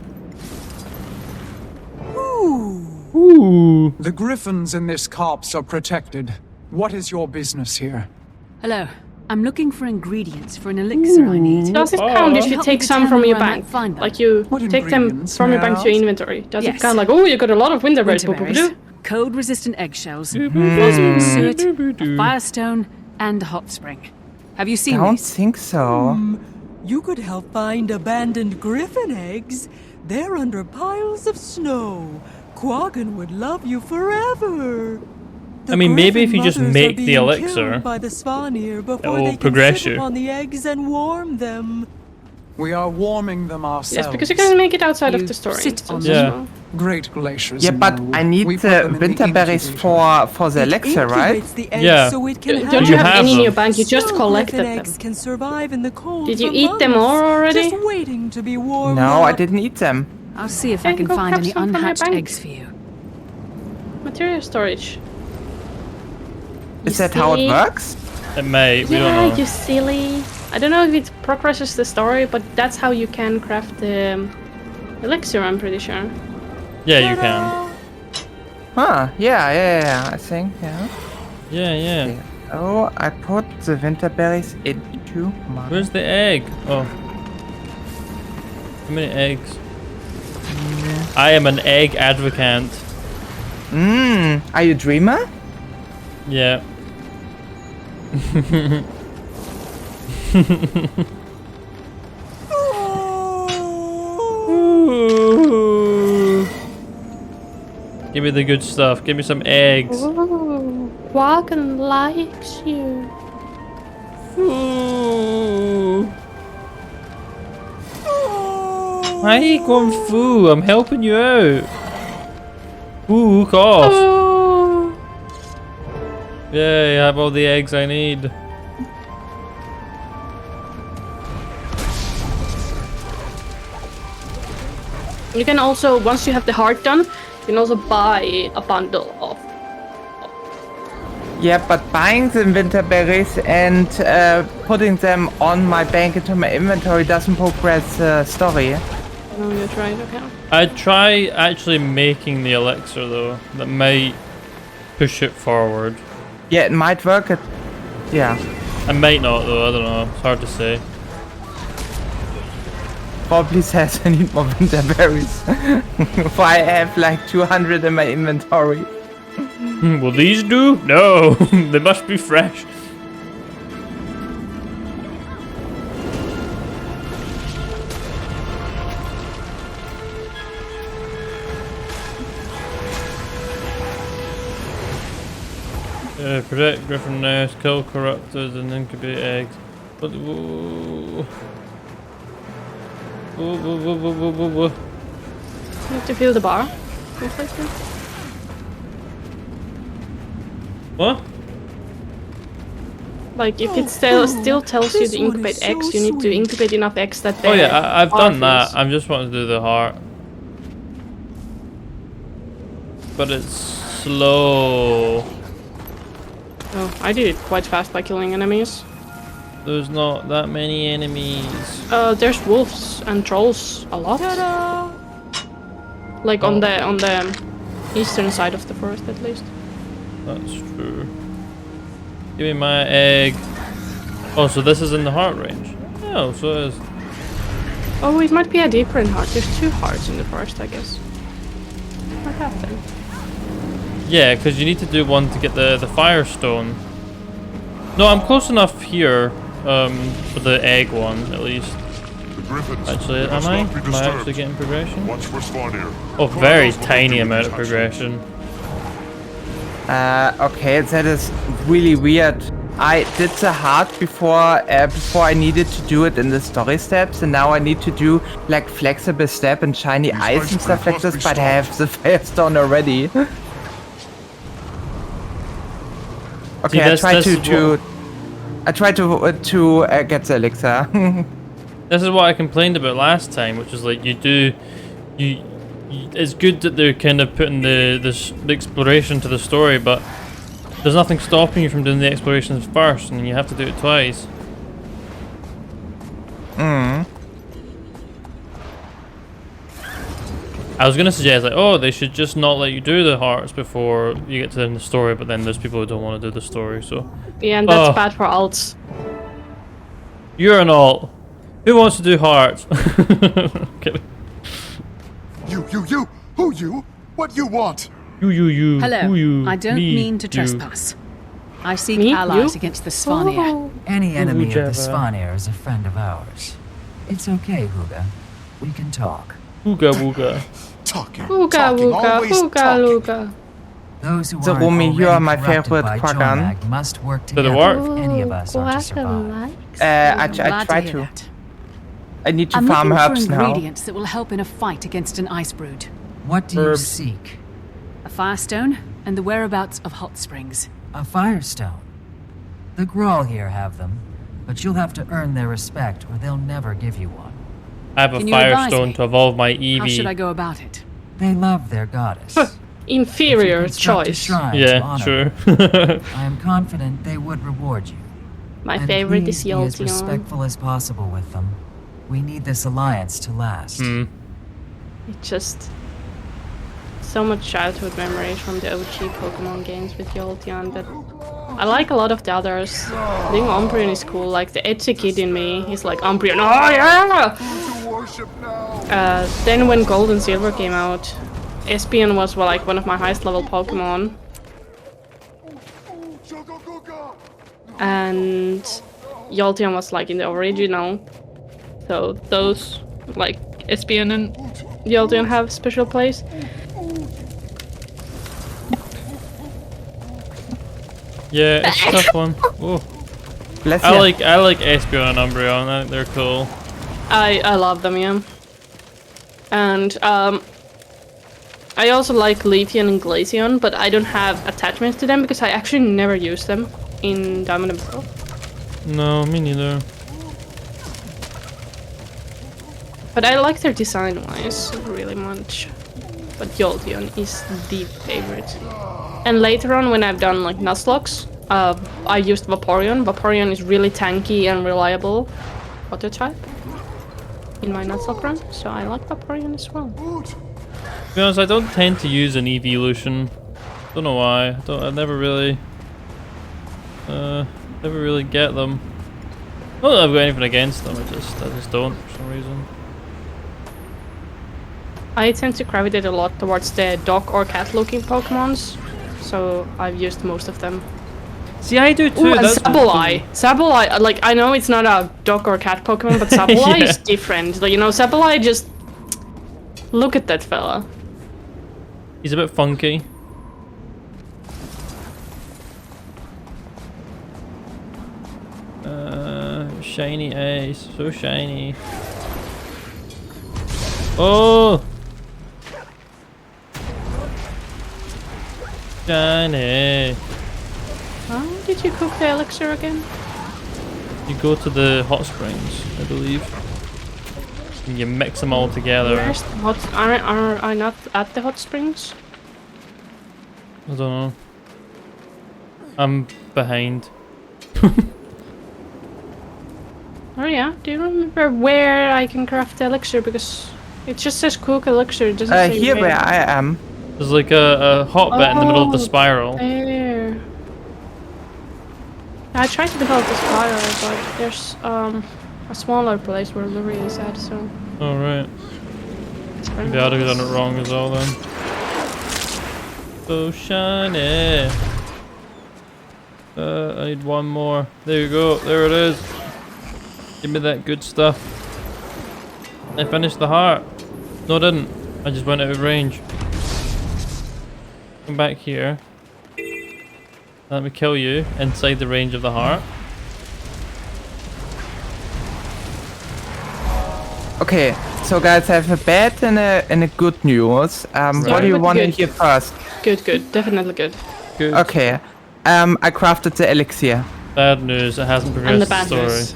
Ooh. The griffins in this copse are protected. What is your business here? Hello. I'm looking for ingredients for an elixir I need. Does it count if you Help me take some from determine your where I bank? might find them. Like you take them from your bank to your inventory. Does it count like, oh, you got a lot of winterberries? Winterberries, code-resistant eggshells, phosphorus suet, a firestone, and a hot spring. Have you seen Don't these? think so. You could help find abandoned griffin eggs. They're under piles of snow. Quaggan would love you forever. I mean, maybe if you just Griffin mothers make are the being elixir, killed by the Svanir before will they can progress sit you. upon the eggs and warm them. We are warming them ourselves. Yes, because you can make it outside of the story. sit on instance them. as well. Great glaciers. Yeah, but no. I need We put the them in winter berries incubator. for the elixir, right? Incubates the eggs Yeah. so it can Don't you have any in them. your bank? You just Snow collected griffin them. eggs can survive in the cold Did you for eat them months, all already? Just waiting to be warmed No, I up. didn't eat them. I'll see if I Then can go find grab any some from your unhatched bank. eggs for you. Material storage. Is You that how it see? works? it may. We Yeah, don't know. you silly. I don't know if it progresses the story, but that's how you can craft the elixir, I'm pretty sure. Yeah, you can. Huh, yeah, I think, yeah. Yeah. Oh, I put the winter berries into my... Where's the egg? Oh. How many eggs? I am an egg advocate. Are you a dreamer? Yeah. Ooh. Give me the good stuff. Give me some eggs. Ooh, Quaggan likes you. Ooh. Hi, Kung Fu. I'm helping you out. Ooh, cough. Oh. Yay, I have all the eggs I need. You can also, once you have the heart done, you can also buy a bundle of. Yeah, but buying the winter berries and putting them on my bank into my inventory doesn't progress the story. No, you're right, okay. I'd try actually making the elixir though. That might push it forward. Yeah, it might work. Yeah. I might not though, I don't know. It's hard to say. Probably says I need more winter berries. Why I have like 200 in my inventory. Will these do? No, they must be fresh. Protect griffin nest, kill corruptors, and incubate eggs. But whoa. Whoa. You have to fill the bar. Completely. What? Like, if it still tells you to incubate eggs, you need to incubate enough eggs that they Oh yeah, I've done that. fills. I'm just wanting to do the heart. But it's slow. Oh, I did it quite fast by killing enemies. There's not that many enemies. There's wolves and trolls a lot. Like on the eastern side of the forest, at least. That's true. Give me my egg. Oh, so this is in the heart range. Oh, so it is. Oh, it might be a different heart. There's 2 hearts in the forest, I guess. What happened? Yeah, because you need to do one to get the firestone. No, I'm close enough here for the egg one, at least. The griffins. Actually, am I? Am I actually getting progression? Watch for Svanir. Oh, very tiny amount of progression. Okay, that is really weird. I did the heart before I needed to do it in the story steps, and now I need to do like flexible step and shiny eyes and stuff like this, but I have the Firestone already. Okay, See, I try to get the elixir. This is what I complained about last time, which is like it's good that they're kind of putting the exploration to the story, but there's nothing stopping you from doing the explorations first, and you have to do it twice. I was gonna suggest like, oh, they should just not let you do the hearts before you get to the story, but then there's people who don't want to do the story, so. Yeah, and that's bad for alts. You're an alt. Who wants to do hearts? Kidding. You! Who you? What you want? You. Hello. Who you? I don't Me, mean to you. trespass. I seek Me? allies You? against the Svanir. Oh. Any enemy of the Whichever. Svanir is a friend of ours. It's okay, Huga. We can talk. Ooga wooga. Talking. Ooga talking, wooga, always ooga talking. looga. Those who So, aren't Rumi, you already are my corrupted favorite by Quaggan. Jormag must work Did it together work? if any of us are to survive. I Glad try hear to. that. I need to I'm farm looking herbs for now. ingredients that will help in a fight against an ice brood. What do you Herbs. seek? A firestone and the whereabouts of hot springs. A firestone. The Grawl here have them, but you'll have to earn their respect or they'll never give you one. I have a Can you advise firestone me? to evolve my Eevee. How should I go about it? They love their goddess. Inferior Construct a choice. shrine to Yeah, honor sure. her. I am confident they would reward you. My And favorite please is be as Jolteon. respectful as possible with them. We need this alliance to last. It's just so much childhood memories from the OG Pokemon games with Jolteon that I like a lot of the others. I think Umbreon is cool. Like the edgy kid in me, he's like Umbreon. Oh yeah! Then when Gold and Silver came out, Espeon was like one of my highest level Pokemon. And Jolteon was like in the original. So those like Espeon and Jolteon have special place. Yeah, it's a tough one. Oh. Bless I ya. like Espeon and Umbreon. I think they're cool. I love them, yeah. And I also like Leafeon and Glaceon, but I don't have attachments to them because I actually never use them in Diamond and Pearl. No, me neither. But I like their design-wise really much. But Jolteon is the favorite. And later on, when I've done like Nuzlocke, I used Vaporeon. Vaporeon is really tanky and reliable water type in my Nuzlocke run, so I like Vaporeon as well. To be honest, I don't tend to use an Evolution. Don't know why. I never really get them. Not that I've got anything against them. I just don't for some reason. I tend to gravitate a lot towards the dog or cat looking Pokemons, so I've used most of them. See, I do too. Ooh, and That's Sableye. Sableye, like, I know it's not a dog or cat Pokemon, but Sableye Yeah. is different. Like, you know, Sableye just... Look at that fella. He's a bit funky. Shiny Ace. So shiny. Oh! Shiny. How did you cook the elixir again? You go to the hot springs, I believe. And you mix them all together. Where's the hot... Are I not at the hot springs? I don't know. I'm behind. Oh yeah, do you remember where I can craft the elixir? Because it just says cook elixir, it doesn't say Here where I am. There's like a hot bit in the middle of the spiral. There. I tried to develop the spiral, but there's a smaller place where Luri is at, so... Oh right. Maybe I'd have done it wrong as well then. So shiny. I need one more. There you go. There it is. Give me that good stuff. I finished the heart. No, I didn't. I just went out of range. Come back here. Let me kill you inside the range of the heart. Okay, so guys, I have a bad and a good news. What do you want to hear first? Good. Definitely good. Good. Okay. I crafted the elixir. Bad news, it hasn't progressed And the the bad story. news.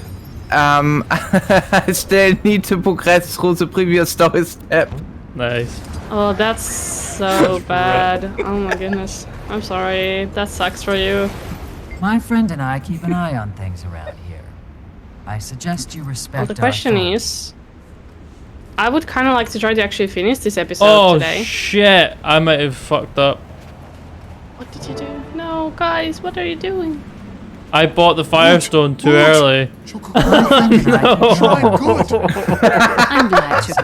I still need to progress through the previous story step. Nice. Oh, that's so bad. Oh my goodness. I'm sorry. That sucks for you. My friend and I keep an eye on things around here. I suggest you respect Well, the question our is, I would kind of like to try to actually finish this episode Oh today. shit! I might have fucked up. What did you do? No, guys, what are you doing? I bought the Firestone too early. I'm glad you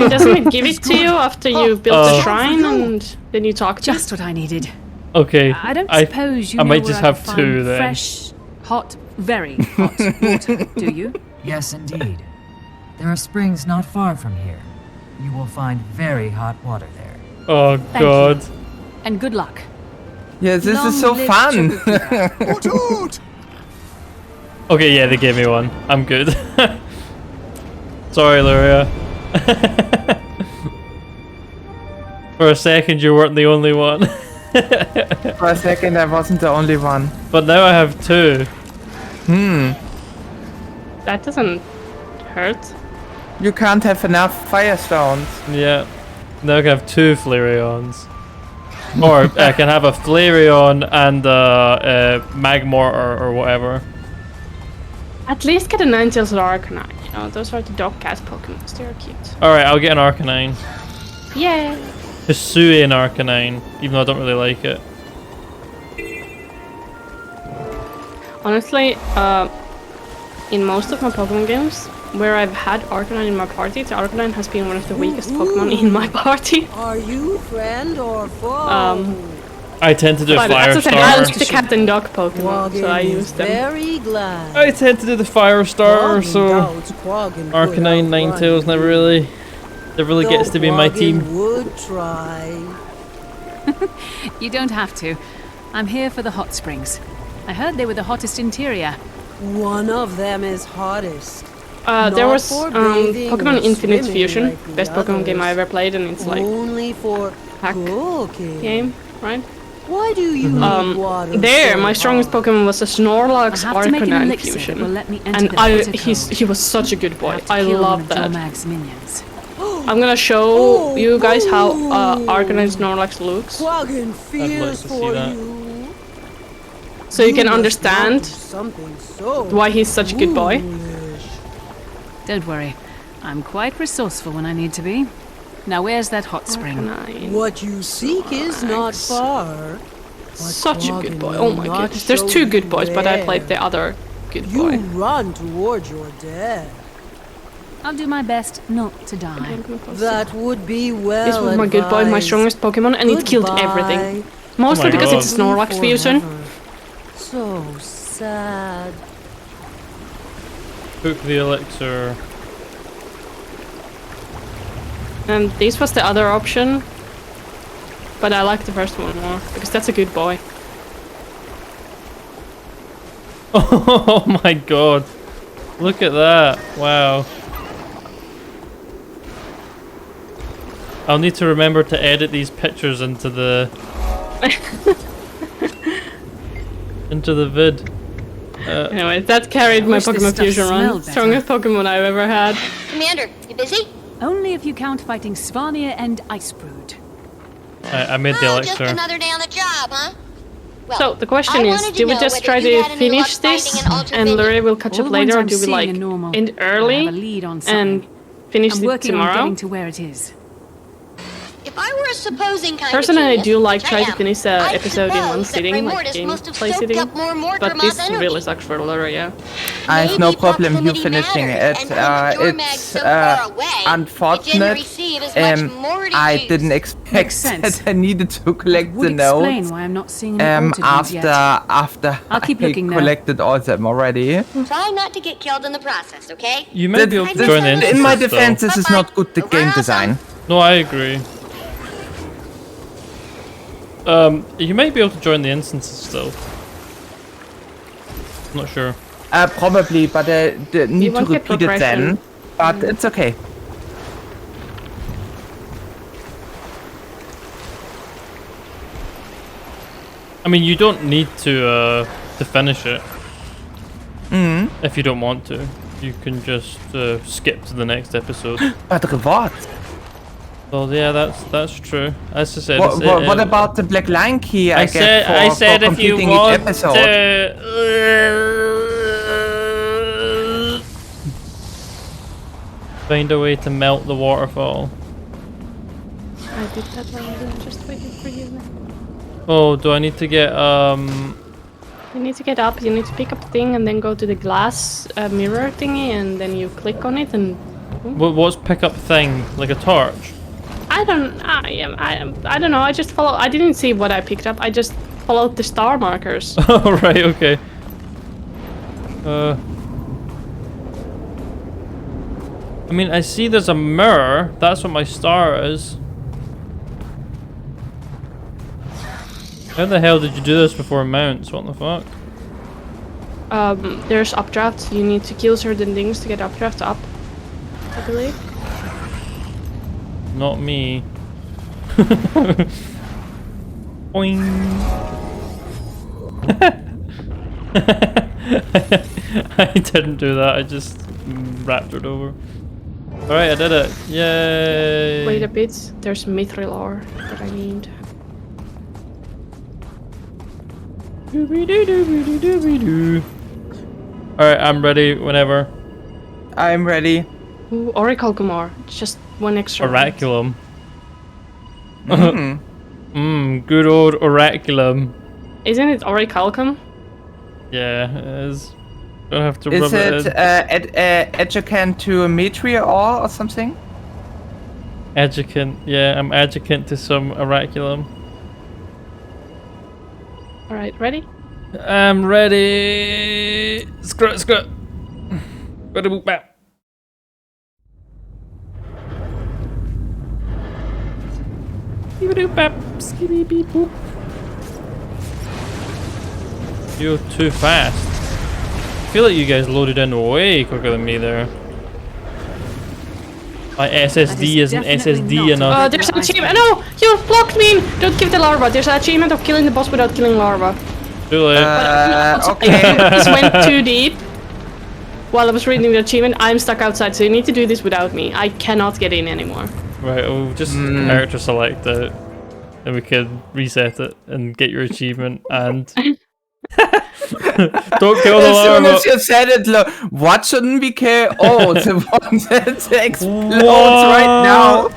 Doesn't it give it to you after you built the shrine and then you talk to Just what I needed. Okay. I don't suppose you I know might where just I have could two find then. fresh, hot, very hot water, do you? Yes, indeed. There are springs not far from here. You will find very hot water there. Oh Thank god. And good luck. Yeah, this Long is so live fun. Okay, yeah, they gave me one. I'm good. Sorry, Luria. For a second, you weren't the only one. For a second, I wasn't the only one. But now I have two. That doesn't hurt. You can't have enough Firestones. Yeah. Now I can have two Flareons. Or I can have a Flareon and a Magmortar or whatever. At least get a Ninetales or Arcanine. You know, those are the dog cat Pokemon. They're cute. Alright, I'll get an Arcanine. Yeah. Hisuian Arcanine, even though I don't really like it. Honestly, in most of my Pokemon games, where I've had Arcanine in my party, the Arcanine has been one of the weakest Pokemon in my party. Are you friend or foe? I tend to do a But as I said, I Firestar. like the cat and dog Pokemon, so I use them. Very glad. I tend to do the Firestar, so Quaggin Arcanine, Ninetales never really gets to be my team. Would try. You don't have to. I'm here for the hot springs. I heard they were the hottest interior. One of them is hottest. There Not was for bathing Pokemon or Infinite swimming Fusion, like the best Pokemon game I others. ever played, and it's like Only for pack cooking. game, right? Why do you need water There, so my strongest hot? Pokemon was a Snorlax I have to make an Arcanine elixir that fusion, will let me enter and the he was such a good boy. have to I kill love one of that. Dormag's minions. I'm gonna show you guys how Arcanine Snorlax looks, Quaggin I'd fears like to see for that. you. so you can must understand want something so why he's such a good boy. foolish. Don't worry. I'm quite resourceful when I need to be. Now where's that hot spring? Arcanine. What you seek is not far. Such a good Quaggin boy. will Oh my not goodness. There's show two you good boys, but I where. played the other good You boy. run toward your death. I'll do my best not to die. That would be well This was my good boy, my advised. strongest Pokemon, and it killed everything. Mostly Oh my because God. it's a Snorlax fusion. So sad. Cook the elixir. And this was the other option. But I like the first one more, because that's a good boy. Oh my god. Look at that. Wow. I'll need to remember to edit these pictures into the vid. Anyway, that carried my wish this Pokemon stuff Fusion run. smelled better. Strongest Pokemon I've ever had. Commander, you busy? Only if you count fighting Svanir and Icebrood. I made the Well, just elixir. another day on the job, huh? Well, So the question I is, wanted to do we know just whether try you to had any finish luck finding this an Ultra and Vision. Lurie will catch All up the ones later, or I'm do we seeing like are normal. end I early have a lead on and something. finish I'm it working on tomorrow? getting to where it is. If I were a supposing kind Personally, of I genius, do like which try I to am, finish an I'd episode in one suppose that sitting, like Primordus must have gameplay soaked sitting. up more But Mordramon's this energy. really sucks for Lurie, yeah. I have no Maybe problem you proximity finishing matters, it. and Jormag's It's so far away, it didn't unfortunate. receive as much Morty I juice. didn't expect Makes sense. that I needed to collect Would the explain notes why I'm not seeing any altered ones yet. after I'll keep I looking now. collected all of them already. Try not to get killed in the process, okay? You might be able to join the In my instances, defense, though. this is not good the game design. No, I agree. You might be able to join the instances still. I'm not sure. Probably, but they need to won't get repeat it then. But it's okay. I mean, you don't need to finish it. If you don't want to. You can just skip to the next episode. But rewards. Well, yeah, that's true. As I said, what about the Black Lion key I get for, I said for if you completing want each episode? to find a way to melt the waterfall. I did that one. I'm just waiting for you. Oh, do I need to get You need to get up. You need to pick up the thing and then go to the glass mirror thingy, and then you click on it and. What's pickup thing? Like a torch? I don't know. I just follow. I didn't see what I picked up. I just followed the star markers. Oh right, okay. I mean, I see there's a mirror. That's what my star is. How the hell did you do this before mounts? What the fuck? There's updrafts. You need to kill certain things to get updrafts up, I believe. Not me. Boing. I didn't do that. I just raptored over. Alright, I did it. Yay! Wait a bit. There's mithril ore that I need. Alright, I'm ready whenever. I'm ready. Ooh, Orichalcum ore. Just one extra. Oraculum. Good old Oraculum. Isn't it Orichalcum? Yeah, it is. Don't have to Is rub it it adjacent to a meteor ore or something? Adjacent. Yeah, I'm adjacent to some Oraculum. Alright, ready? I'm ready. Screw it. Gotta move back. You're too fast. I feel like you guys loaded in way quicker than me there. My SSD isn't SSD enough. There's an achievement. No! You blocked me! Don't give the larva. There's an achievement of killing the boss without killing larva. Too late. Okay. I just went too deep. While I was reading the achievement, I'm stuck outside, so you need to do this without me. I cannot get in anymore. Right, we'll just character select it. And we can reset it and get your achievement and... Don't kill the As soon larva! as you said it, what shouldn't be killed? Oh, the one that explodes right now.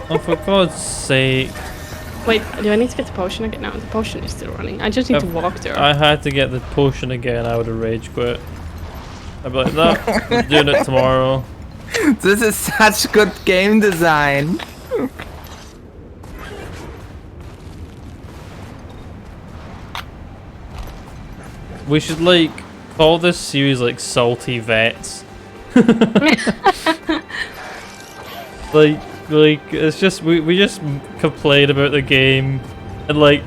Oh, for God's sake. Wait, do I need to get the potion again? No, the potion is still running. I just need to walk there. I had to get the potion again, I would have rage quit. I'd be like, no, I'm doing it tomorrow. This is such good game design. We should like call this series like Salty Vets. like it's just we just complain about the game, and like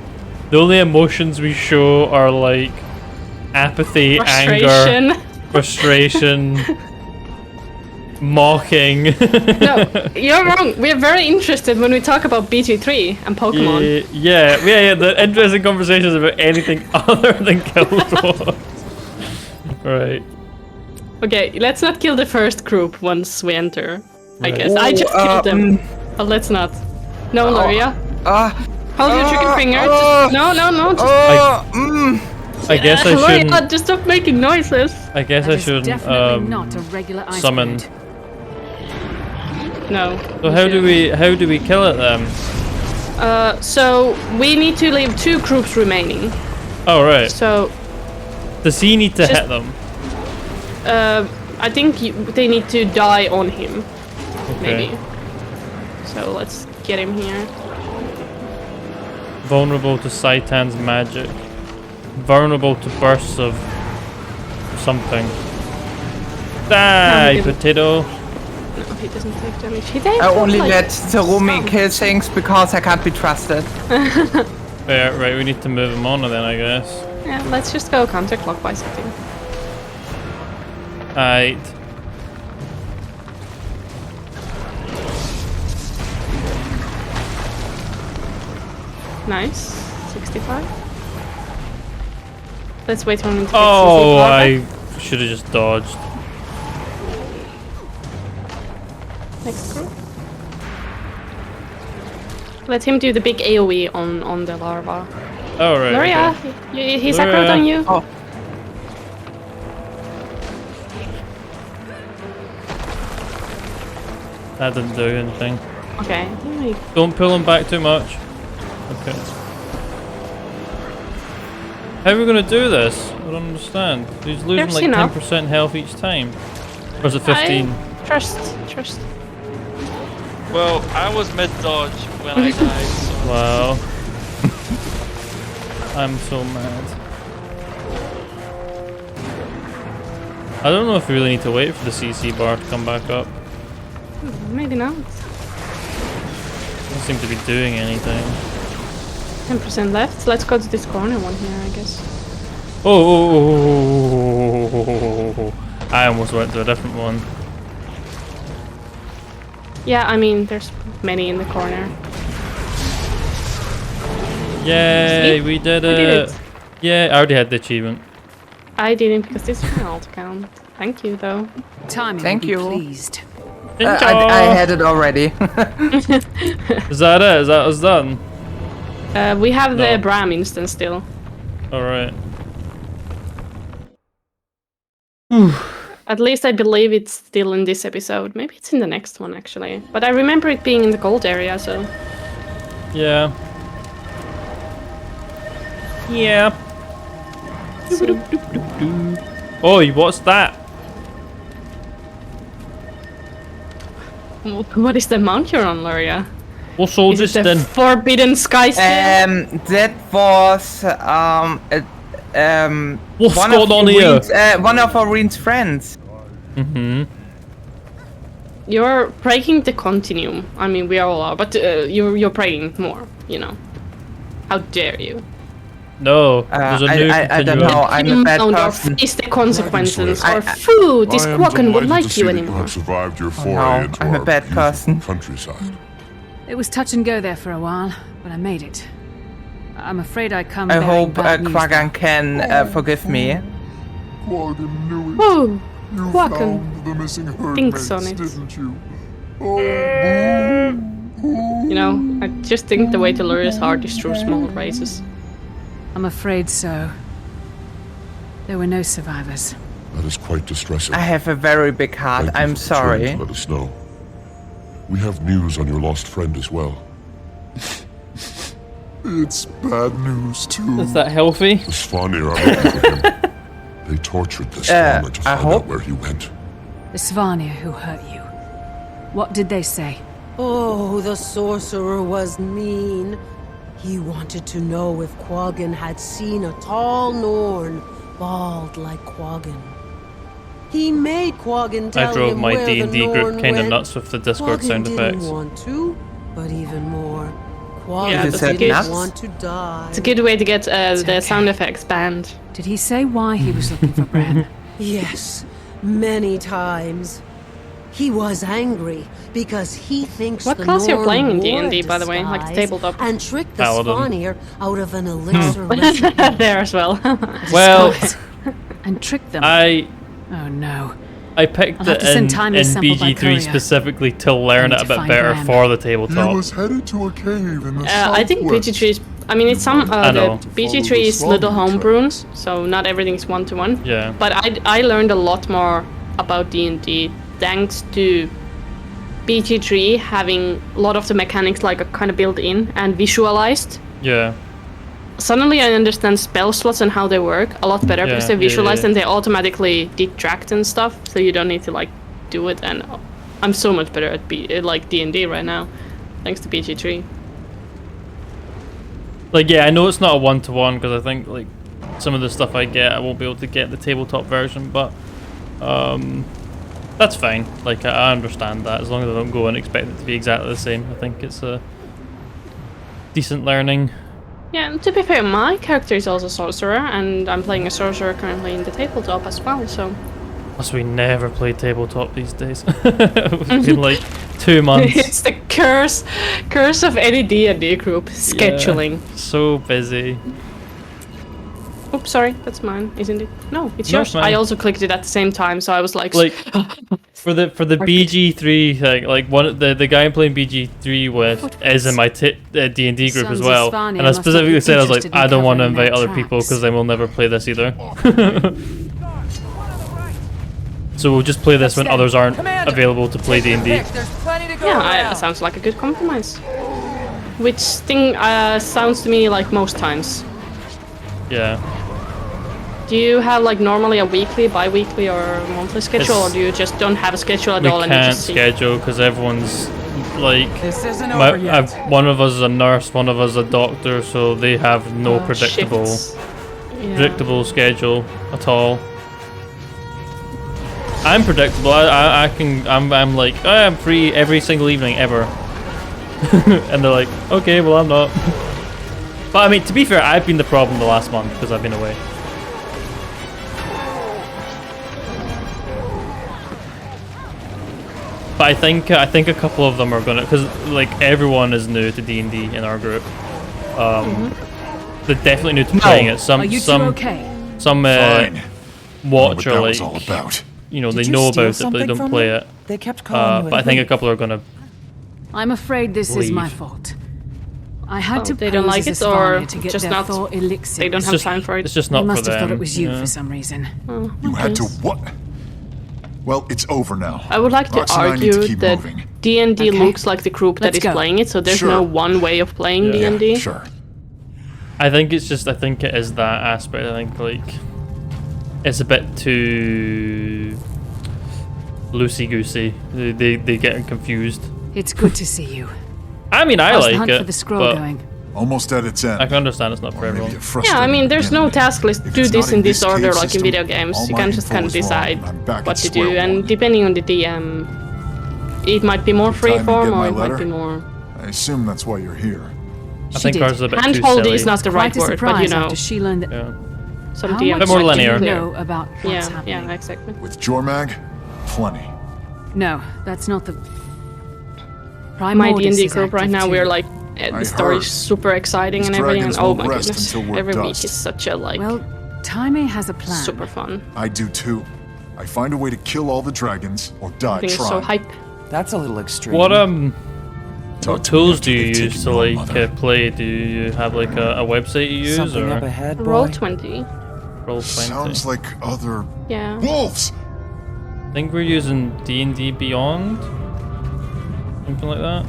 the only emotions we show are like apathy, anger, frustration, mocking. No, you're wrong. We're very interested when we talk about BG3 and Pokemon. Yeah, the interesting conversations about anything other than Guild Wars. Right. Okay, let's not kill the first group once we enter. I guess. I just killed them. But let's not. No, Loria. Hold your trigger finger. Just, no. Just, I guess I shouldn't. Loria, just stop making noises. I guess I shouldn't not a regular ice summon. blade. No. So how do we kill it then? So we need to leave 2 groups remaining. Oh right. So does he need to hit them? I think they need to die on him. Okay. Maybe. So let's get him here. Vulnerable to Saitan's magic. Vulnerable to bursts of something. Die, potato. No, he doesn't take damage. He takes I only like, let Terumi kill things because I can't be trusted. Yeah, right, we need to move him on then, I guess. Yeah, let's just go counterclockwise, I think. Alright. Nice. 65. Let's wait for him to get Oh, CC I should have just dodged. Next group. Let him do the big AoE on the larva. Oh, right. Luria, okay. he's aggroed on you. Oh. That didn't do anything. Okay. Don't pull him back too much. Okay. How are we gonna do this? I don't understand. He's losing There's like enough. 10% health each time. Or is it 15? Trust. Well, I was mid-dodge when I died, so... Wow. I'm so mad. I don't know if we really need to wait for the CC bar to come back up. Maybe not. Doesn't seem to be doing anything. 10% left. Let's go to this corner one here, I guess. Oh, I almost went to a different one. Yeah, I mean, there's many in the corner. Yay, See? we did We it. did it. Yeah, I already had the achievement. I didn't because this is an alt count. Thank you, though. Timing Thank will be you. pleased. I had it already. Is that it? Is that us done? We have the No. Bram instance still. Alright. At least I believe it's still in this episode. Maybe it's in the next one, actually. But I remember it being in the gold area, so... Yeah. Yeah. Oi, what's that? What is the mount you're on, Luria? What soldiers Is it the then? Forbidden Sky Steel? That was What's one going of on here? Oreen's, one of Oreen's friends. Mm-hmm. You're breaking the continuum. I mean, we all are, but you're breaking more, you know. How dare you? No, there's a new I don't continuum. know, I'm a bad person. Face the consequences, I- or food, this I am Quacken won't delighted to like see you that you anymore. have survived your foray no, into I'm a our bad beautiful person. countryside. It was touch and go there for a while, but I made it. I'm afraid I come I bearing hope bad news. Quaggan can forgive me. Quaggan knew it. Oh, You Quacken found the missing thinks herdmates, on it. didn't you? Oh, You know, I just think the way to lure his heart is through small races. I'm afraid so. There were no survivors. That is quite distressing. I have a very big heart. Thank you I'm for returning sorry. to let us know. We have news on your lost friend as well. it's bad news too. Is that healthy? The Svanir are looking for him. They tortured this farmer to I find hope- out where he went. The Svanir who hurt you. What did they say? Oh, the sorcerer was mean. He wanted to know if Quaggan had seen a tall Norn, bald like Quaggan. He made Quaggan tell I drove him my where the D&D group Norn kinda went. nuts with the Discord Quaggan sound didn't effects. want to, but even more, Yeah, Quaggan that's a didn't good- want to die. It's a good way to get the sound effects banned. Did he say why he was looking for Bran? Yes, many times. He was angry because he thinks What the class you're Norn playing in wore a D&D, by the way? Like the disguise tabletop? and tricked the Paladin. Svanir out of an elixir recipe. There as well. Well, and trick them. I Oh no. picked I'll have it to send in Timely sample by BG3 courier. specifically to learn I it need a to bit find better Bram. for the He tabletop. was headed to a cave in the I think southwest. BG3 is... I mean, it's some... I know. the BG3 is little homebrews, so not everything's one-to-one. Yeah. But I learned a lot more about D&D thanks to BG3 having a lot of the mechanics like kind of built in and visualized. Yeah. Suddenly I understand spell slots and how they work a lot better because Yeah, they're yeah, visualized yeah. and they automatically detract and stuff, so you don't need to like do it. And I'm so much better at like D&D right now, thanks to BG3. Like, yeah, I know it's not a one-to-one because I think like some of the stuff I get I won't be able to get the tabletop version, but That's fine. Like, I understand that. As long as I don't go and expect it to be exactly the same, I think it's a decent learning. Yeah, and to be fair, my character is also sorcerer, and I'm playing a sorcerer currently in the tabletop as well, so... Plus, we never play tabletop these days. It's been like 2 months. It's the curse of any D&D group, scheduling. Yeah, so busy. Oops, sorry, that's mine, isn't it? No, it's No, yours. it's mine. I also clicked it at the same time, so I was like for the BG3 thing, like the guy I'm playing BG3 with is in my D&D group as Sons of well, Svanir and I must not be specifically said I was like, interested in I don't want to covering their invite other people because they will never play this either. So we'll just play this when others aren't available to play D&D. Yeah, sounds like a good compromise. Which thing sounds to me like most times. Yeah. Do you have like normally a weekly, bi-weekly or monthly schedule, or do you just don't have a schedule at all We and you can't just see? schedule because everyone's like, This isn't over yet. one of us is a nurse, one of us is a doctor, so they have no predictable schedule at all. I'm predictable. I'm like, oh, I'm free every single evening ever. And they're like, okay, well I'm not. But I mean, to be fair, I've been the problem the last month because I've been away. But I think a couple of them are gonna, because like everyone is new to D&D in our group. They're definitely new to playing it. Some watch or like, you know, they know about it, but they don't play it. They kept calling you but I think a couple are gonna. I'm afraid this is my fault. I had to they don't pose like as it, a or Svanir to get just their not. Thor elixir. They don't have time for it. It's just not They must for have thought them, it was you yeah. for some reason. You had to what? Well, it's over now. I would like to Rox and I need to argue keep that moving. D&D looks like the group that Let's is go. playing it, so there's Sure. no one way of playing Yeah. D&D. Sure. I think it is that aspect. I think like it's a bit too loosey goosey. They get confused. It's good to see you. I mean, I How's the like hunt it, for the scroll but going? Almost at its end. I can understand it's not for everyone. Yeah, I mean, there's no task list. Do it's this not in in this this order cave like in system, video games. all You my can just info kind of is wrong, decide and I'm back what at to do, square and one. depending on the DM, it might be more Time to get freeform my or it might letter? be more. I assume that's why you're here. I think ours is a bit too Handhold silly. is not the right Quite a word, but surprise you know, after she learned that. some How DMs much bit more might be linear. do you there. know about what's happening? Yeah, exactly. With Jormag, plenty. No, that's not the. My Primordis D&D is group right active now, too. we're like, I the story heard. is super exciting These and everything, and dragons oh won't my rest goodness, until we're every week dust. is such a like Well, Taime has a plan. super fun. I do too. I find a way to kill all the dragons or die Everything is trying. so hype. That's a little extreme. What tools do you use to like play? Do you have like a website you use Something or up ahead, boy? Roll20. Roll20? Sounds like other Yeah. wolves. I think we're using D&D Beyond, something like that,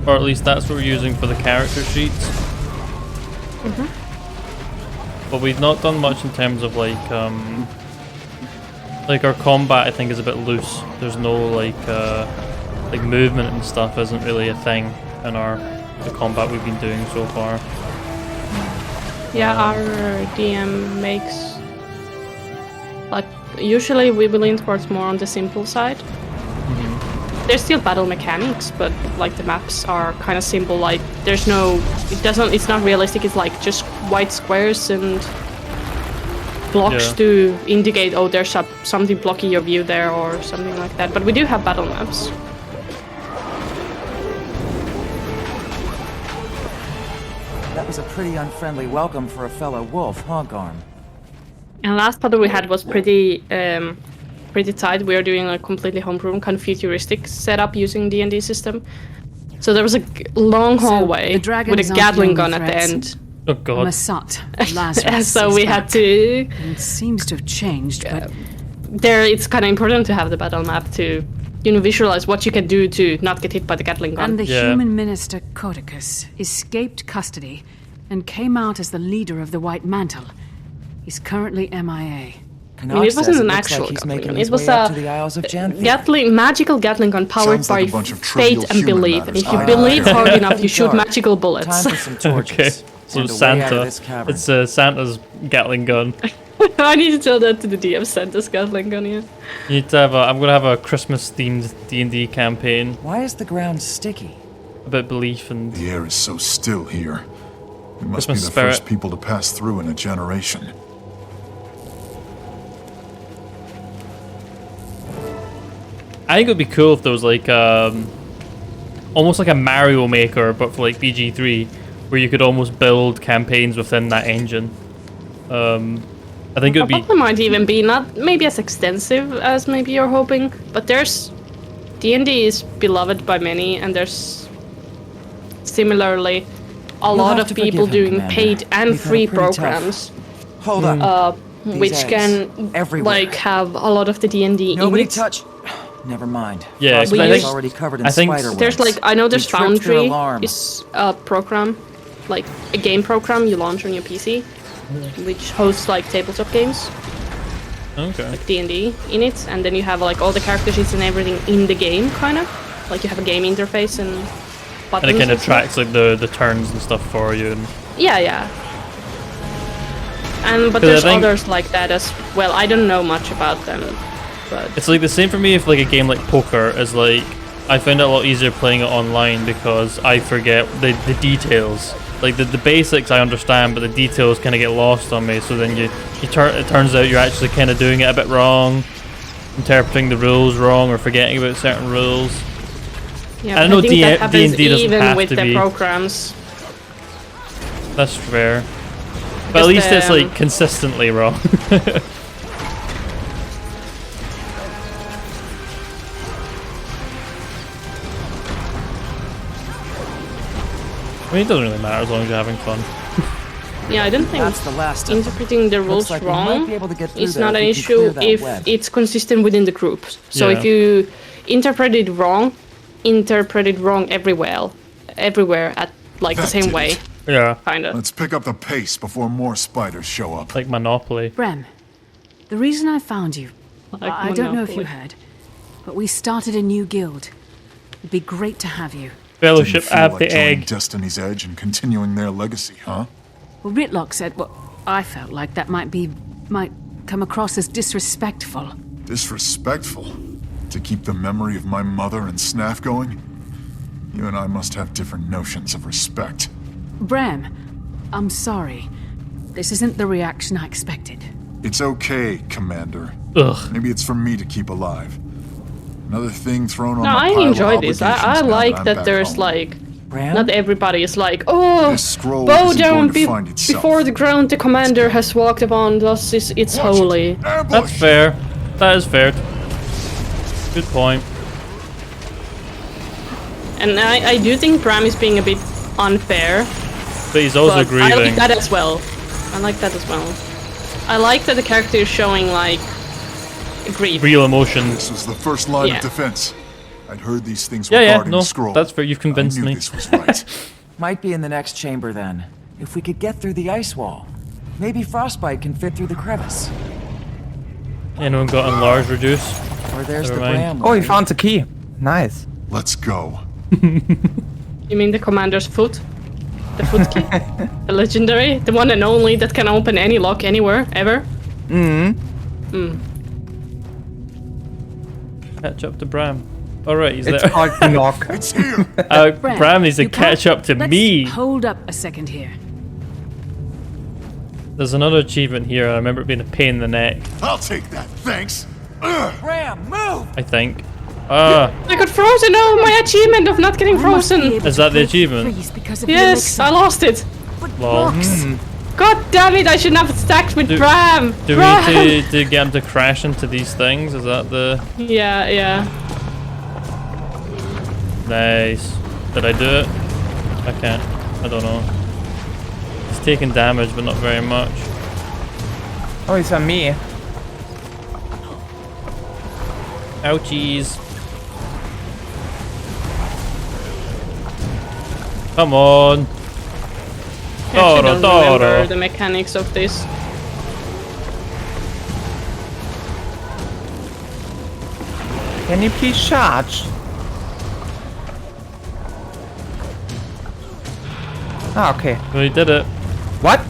or at least that's what we're using for the character sheets. But we've not done much in terms of like our combat. I think is a bit loose. There's no like movement and stuff isn't really a thing in the combat we've been doing so far. Yeah, our DM makes like usually we will lean towards more on the simple side. There's still battle mechanics, but like the maps are kind of simple. Like there's no, it's not realistic. It's like just white squares and blocks to indicate, oh, there's something blocking your view there or something like that. But we do have battle maps. That was a pretty unfriendly welcome for a fellow wolf, huh, Garm? And last battle we had was pretty tight. We were doing a completely homegrown, kind of futuristic setup using D&D system. So there was a long hallway with a Gatling gun at the end. Oh god. Masat, Lazarus. So we had to. It seems to have changed, but it's kind of important to have the battle map to, visualize what you can do to not get hit by the Gatling gun. And the human minister Codicus escaped custody and came out as the leader of the White Mantle. He's currently MIA. I mean, it wasn't an actual Gatling gun. It was a magical Gatling gun powered Sounds like by a bunch of fate trivial and human belief. And matters. if you believe hard enough, you shoot Dark. magical bullets. Time for some torches. So And it's a way out of Santa. this cavern. It's Santa's Gatling gun. I need to tell that to the DM. Santa's Gatling gun, yeah. You need to have I'm gonna have a Christmas themed D&D campaign. Why is the ground sticky? About belief and The air is so still here. We must Christmas be the spirit. first people to pass through in a generation. I think it would be cool if there was like almost like a Mario Maker, but for like BG3, where you could almost build campaigns within that engine. I think it would be. Probably might even be not maybe as extensive as maybe you're hoping, but there's D&D is beloved by many, and there's similarly a lot have of to forgive people him, doing Commander. paid and We've had a free pretty tough- programs. Hold up. These Which eggs, can everywhere. like have a lot of the D&D in Nobody it. touch. Never mind. Yeah, Frostbite I is think- already covered in I think spider There's webs. like I know there's We tripped their Foundry alarm. is a program, like a game program you launch on your PC, which hosts like tabletop games, Okay. like D&D in it, and then you have like all the character sheets and everything in the game, kind of. Like you have a game interface and And buttons. it kind of stuff. tracks like the turns and stuff for you. And Yeah, yeah. And but 'Cause I there's think- others like that as well. I don't know much about them, but it's like the same for me if like a game like poker is like I find it a lot easier playing it online because I forget the details. Like the basics I understand, but the details kind of get lost on me. So then it turns out you're actually kind of doing it a bit wrong, interpreting the rules wrong, or forgetting about certain rules. yeah. I but know think that happens D&D doesn't even have with to the be. programs. That's fair. But Because at least it's the, like consistently wrong. I mean, it doesn't really matter as long as you're having fun. Yeah, I don't think That's the last of them. interpreting the rules Looks like we might wrong be able to get through is there not if an we can clear issue that if web. it's consistent within the group. So Yeah. if you interpret it wrong everywhere at like the That same did way, it. Yeah. kinda. Let's pick up the pace before more spiders show up. Like Monopoly. Brem, the reason I found you, Like I don't know if you Monopoly. heard, but we started a new guild. It'd be great to have you. Fellowship Didn't feel at like the joining egg. Destiny's Edge and continuing their legacy, huh? Well, Ritlock said, well, I felt like that might come across as disrespectful. Disrespectful? To keep the memory of my mother and Snaff going? You and I must have different notions of respect. Brem, I'm sorry. This isn't the reaction I expected. It's okay, Commander. Ugh. Maybe it's for me to keep alive. Another thing thrown on No, my I pile of enjoy this. I obligations now like I'm that back there's home. like Bram? not everybody is like, oh, This scroll bow isn't down going to find itself. before the ground the commander has walked upon. Thus it's holy. That's fair. That is fair. Good point. And I do think Bram is being a bit unfair. But he's also but I like grieving. that as well. I like that as well. I like that the character is showing like grief. Real emotion. This was the first line Yeah. of defense. I'd heard these things Yeah, regarding no, the scroll. that's fair. You've convinced I knew me. this was right. Might be in the next chamber then. If we could get through the ice wall. Maybe Frostbite can fit through the crevice. Anyone got enlarged, reduce? Or there's Never the mind. Bram. Oh, he found the key. Nice. Let's go. You mean the commander's foot? The foot key? The legendary? The one and only that can open any lock anywhere, ever? Catch up to Bram. Alright, he's It's there. called the knock. It's here! Bram needs to you catch can't- up to let's me. Hold up a second here. There's another achievement here. I remember it being a pain in the neck, I'll take that, thanks. Bram, move! I think. I got frozen! Oh, my achievement of not getting We must be frozen! able Is to that the break achievement? freeze because of the Yes, I elixir. lost it! But Lol. rocks. God damn it, I shouldn't have stacked with Do- Bram! Do Bram! we need to get him to crash into these things? Is that the... Yeah, yeah. Nice. Did I do it? I can't. I don't know. He's taking damage, but not very much. Oh, it's on me. Ouchies. Come on. I actually don't remember Toro. the mechanics of this. Can you please charge? Ah, okay. We did it. What?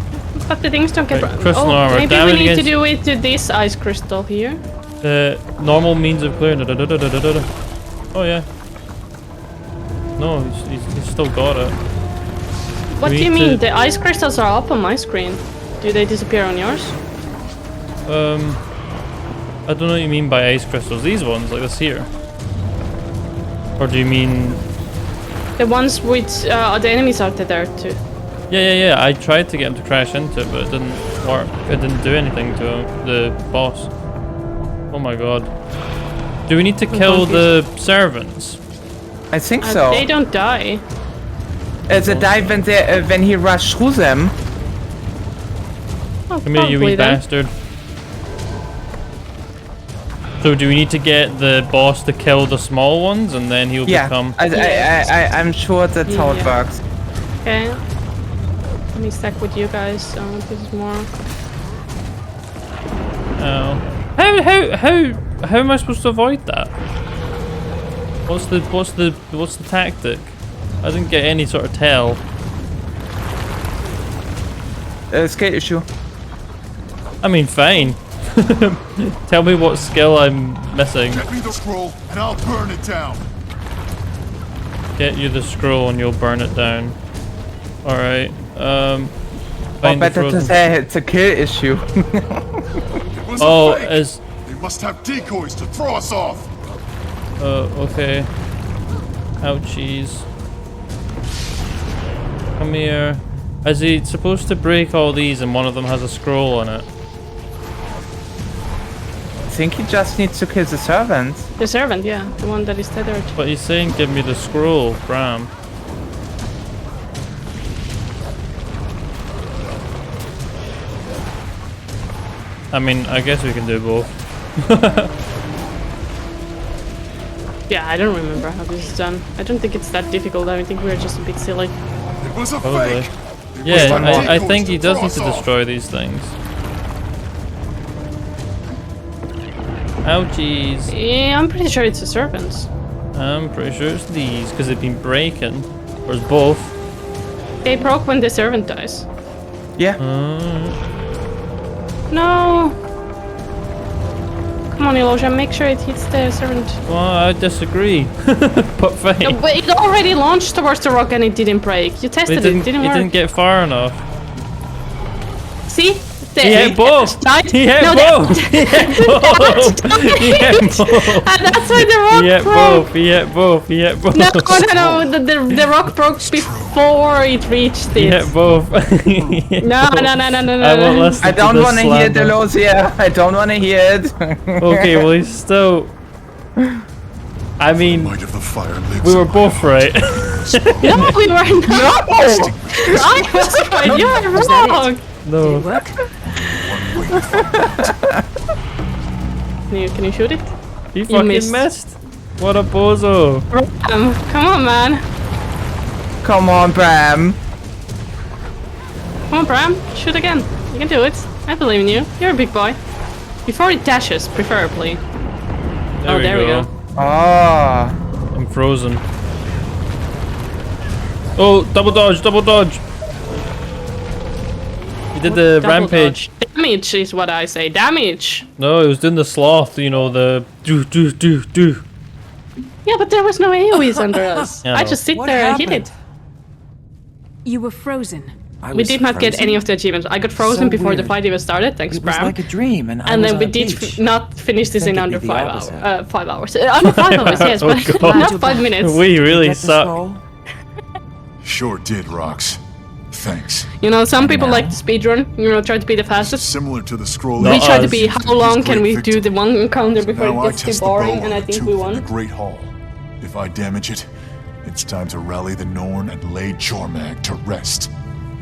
But the things don't get Right, crystal armor, maybe we damage need to against- do it to this ice crystal here. The normal means of clearing. Oh yeah. No, he's still got it. What We do you need mean? to- The ice crystals are up on my screen. Do they disappear on yours? I don't know what you mean by ice crystals. These ones, like this here. Or do you mean? The ones with the enemies are there too. Yeah. I tried to get him to crash into it, but it didn't work. It didn't do anything to him, the boss. Oh my god. Do we need to kill the servants? I think so. They don't die. They die when he rushed through them. Oh, Come here, you wee probably then. bastard. So do we need to get the boss to kill the small ones, and then he'll Yeah, become? I'm sure that's how it Yeah. works. Okay. Let me stack with you guys. This is more. Oh. How am I supposed to avoid that? What's the tactic? I didn't get any sort of tell. Skill issue. I mean, fine. Tell me what skill I'm missing. Get me the scroll, and I'll burn it down. Get you the scroll and you'll burn it down. Alright. Or Find the better to frozen- say it's a kill issue. It was Oh, a fake. is They must have decoys to throw us off. okay. Ouchies. Come here. Is he supposed to break all these and one of them has a scroll on it? I think he just needs to kill the servant. The servant, yeah, the one that is tethered. But he's saying give me the scroll, Bram. I mean, I guess we can do both. Yeah, I don't remember how this is done. I don't think it's that difficult. I think we're just a bit silly. It was a Probably. fake. Yeah, one more. I think he does need to destroy these things. Ouchies. Yeah, I'm pretty sure it's the servants. I'm pretty sure it's these, because they've been breaking. Or it's both. They broke when the servant dies. Yeah. No! Come on, Elosia, make sure it hits the servant. Well, I disagree. But fine. No, but it already launched towards the rock and it didn't break. You tested it, didn't It work. didn't get far enough. See? He hit both! Died. He hit No, both! He hit both! He hit both! And that's why the rock He hit broke. both! He hit both! He hit both! No, the rock broke before it reached He it. hit both! No. I won't listen I to don't this want to hear slander. Delosia. I don't want to hear it. Okay, well he's still... I mean, Might of the fire lives we were in my both right. No, we were not. I was right. You were wrong. No. Can you shoot it? He fucking missed. What a bozo. Come on, man. Come on, Bram. Come on, Bram. Shoot again. You can do it. I believe in you. You're a big boy. Before it dashes, preferably. There we go. Oh. I'm frozen. Oh, double dodge, double dodge. He did the Double rampage. dodge. Damage is what I say. Damage. No, he was doing the sloth, you know, the do. Yeah, but there was no AoEs under us. Yeah, I no. just sit What there and hit happened? it. You were frozen. We did not get any of the achievements. I got frozen So before the weird. fight even started. Thanks, It was Bram. like a dream, and I And was then on we a did beach. not finish this Think in it'd under be the 5 opposite. hours. 5 hours. Under 5 hours, yes, Oh, but God. not 5 minutes. We really Get the suck. scroll? Sure did, Rox. Thanks. You know, some people like to speedrun. You know, try to be the fastest. Similar to the scroll. We Not try to us. be how long can we do the one encounter before Now it I gets test too the bow boring, on and I the think tooth we of won. the Great Hall. If I damage it, it's time to rally the Norn and lay Jormag to rest.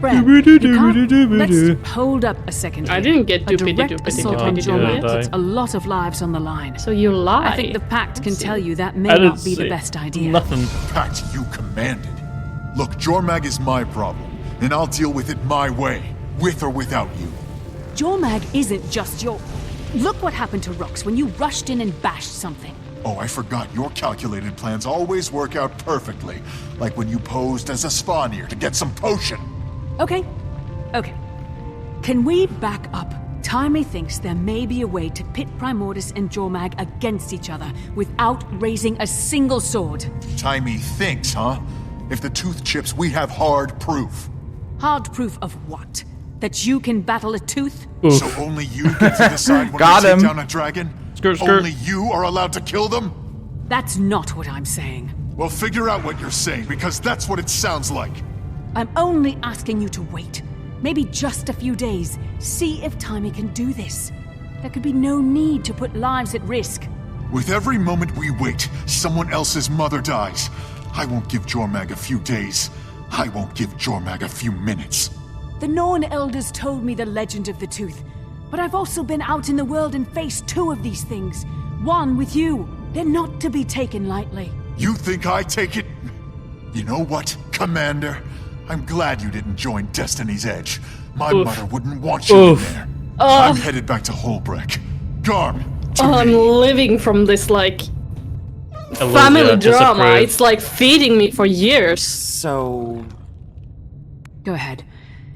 Bram, you can't... Let's hold up a second. I here. didn't get A doopity direct doopity assault doopity on doopity. Jormag die. puts a lot of lives on the line. So you lie. I think the Pact can tell you that may I didn't not be the say best idea. Nothing. Pact you commanded. Look, Jormag is my problem, and I'll deal with it my way, with or without you. Jormag isn't just your... Look what happened to Rox when you rushed in and bashed something. Oh, I forgot. Your calculated plans always work out perfectly. Like when you posed as a Svanir to get some potion. Okay. Okay. Can we back up? Timey thinks there may be a way to pit Primordus and Jormag against each other without raising a single sword. Timey thinks, huh? If the tooth chips, we have hard proof. Hard proof of what? That you can battle a tooth? Oof. So only you get to decide when to take down a dragon? Skirt. Only you are allowed to kill them? That's not what I'm saying. Well, figure out what you're saying, because that's what it sounds like. I'm only asking you to wait. Maybe just a few days. See if Timey can do this. There could be no need to put lives at risk. With every moment we wait, someone else's mother dies. I won't give Jormag a few days. I won't give Jormag a few minutes. The Norn elders told me the legend of the tooth. But I've also been out in the world and faced 2 of these things. One with you. They're not to be taken lightly. You think I take it? You know what, Commander? I'm glad you didn't join Destiny's Edge. My mother wouldn't want you in there. I'm headed back to Holbreck. Garm, I'm living from this, like, family drama. It's like feeding me for years. So... Go ahead.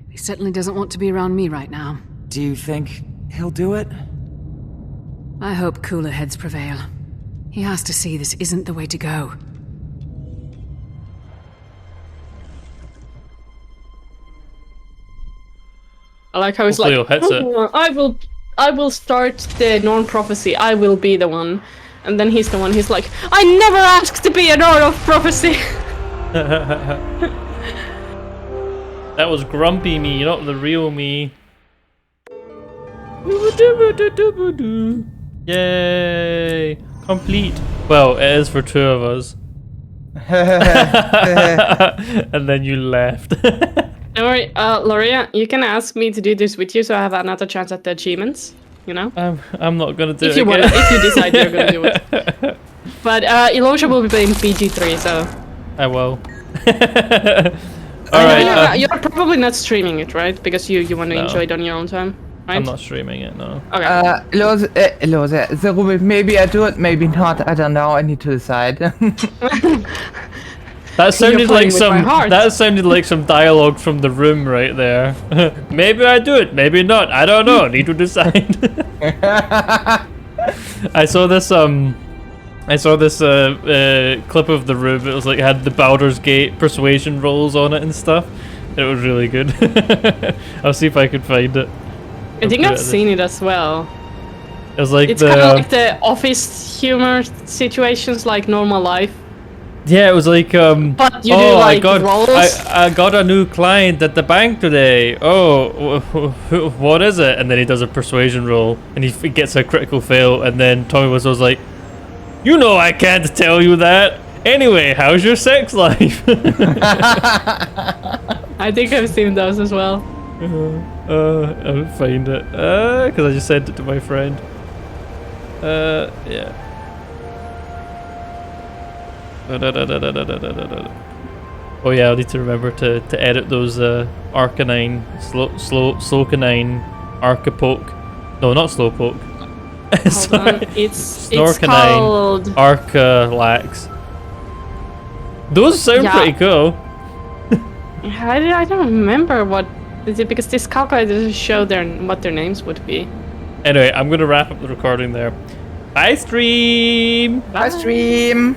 He certainly doesn't want to be around me right now. Do you think he'll do it? I hope cooler heads prevail. He has to see this isn't the way to go. I like how he's like, I will start the Norn prophecy. I will be the one. And then he's the one. He's like, I never asked to be a Norn of prophecy. That was grumpy me, not the real me. Yay! Complete. Well, it is for 2 of us. And then you left. Don't worry, Loria, you can ask me to do this with you, so I have another chance at the achievements. You know? I'm not gonna do it. If you want, if you decide you're gonna do it. But Elosia will be playing PG3, so. I will. Alright. You're probably not streaming it, right? Because you want to enjoy it on your own time, right? I'm not streaming it, no. Okay. Zerubel, maybe I do it, maybe not. I don't know. I need to decide. That sounded like some dialogue from The Room right there. Maybe I do it, maybe not. I don't know. Need to decide. I saw this clip of The Room. It was like, it had the Baldur's Gate persuasion rolls on it and stuff. It was really good. I'll see if I can find it. I think I've seen it as well. It was like it's kind of like the office humor situations, like normal life. Yeah, it was like, but you do like roles? I got a new client at the bank today. Oh, what is it? And then he does a persuasion roll, and he gets a critical fail, and then Tommy was like, you know I can't tell you that. Anyway, how's your sex life? I think I've seen those as well. I'll find it. Because I just sent it to my friend. Yeah. Oh yeah, I need to remember to edit those Arcanine, Slocanine, Arcapoke. No, not Slowpoke. It's called Arcalax. Those sound pretty cool. I don't remember what is it, because this calculator doesn't show what their names would be. Anyway, I'm gonna wrap up the recording there. Bye stream. Bye stream.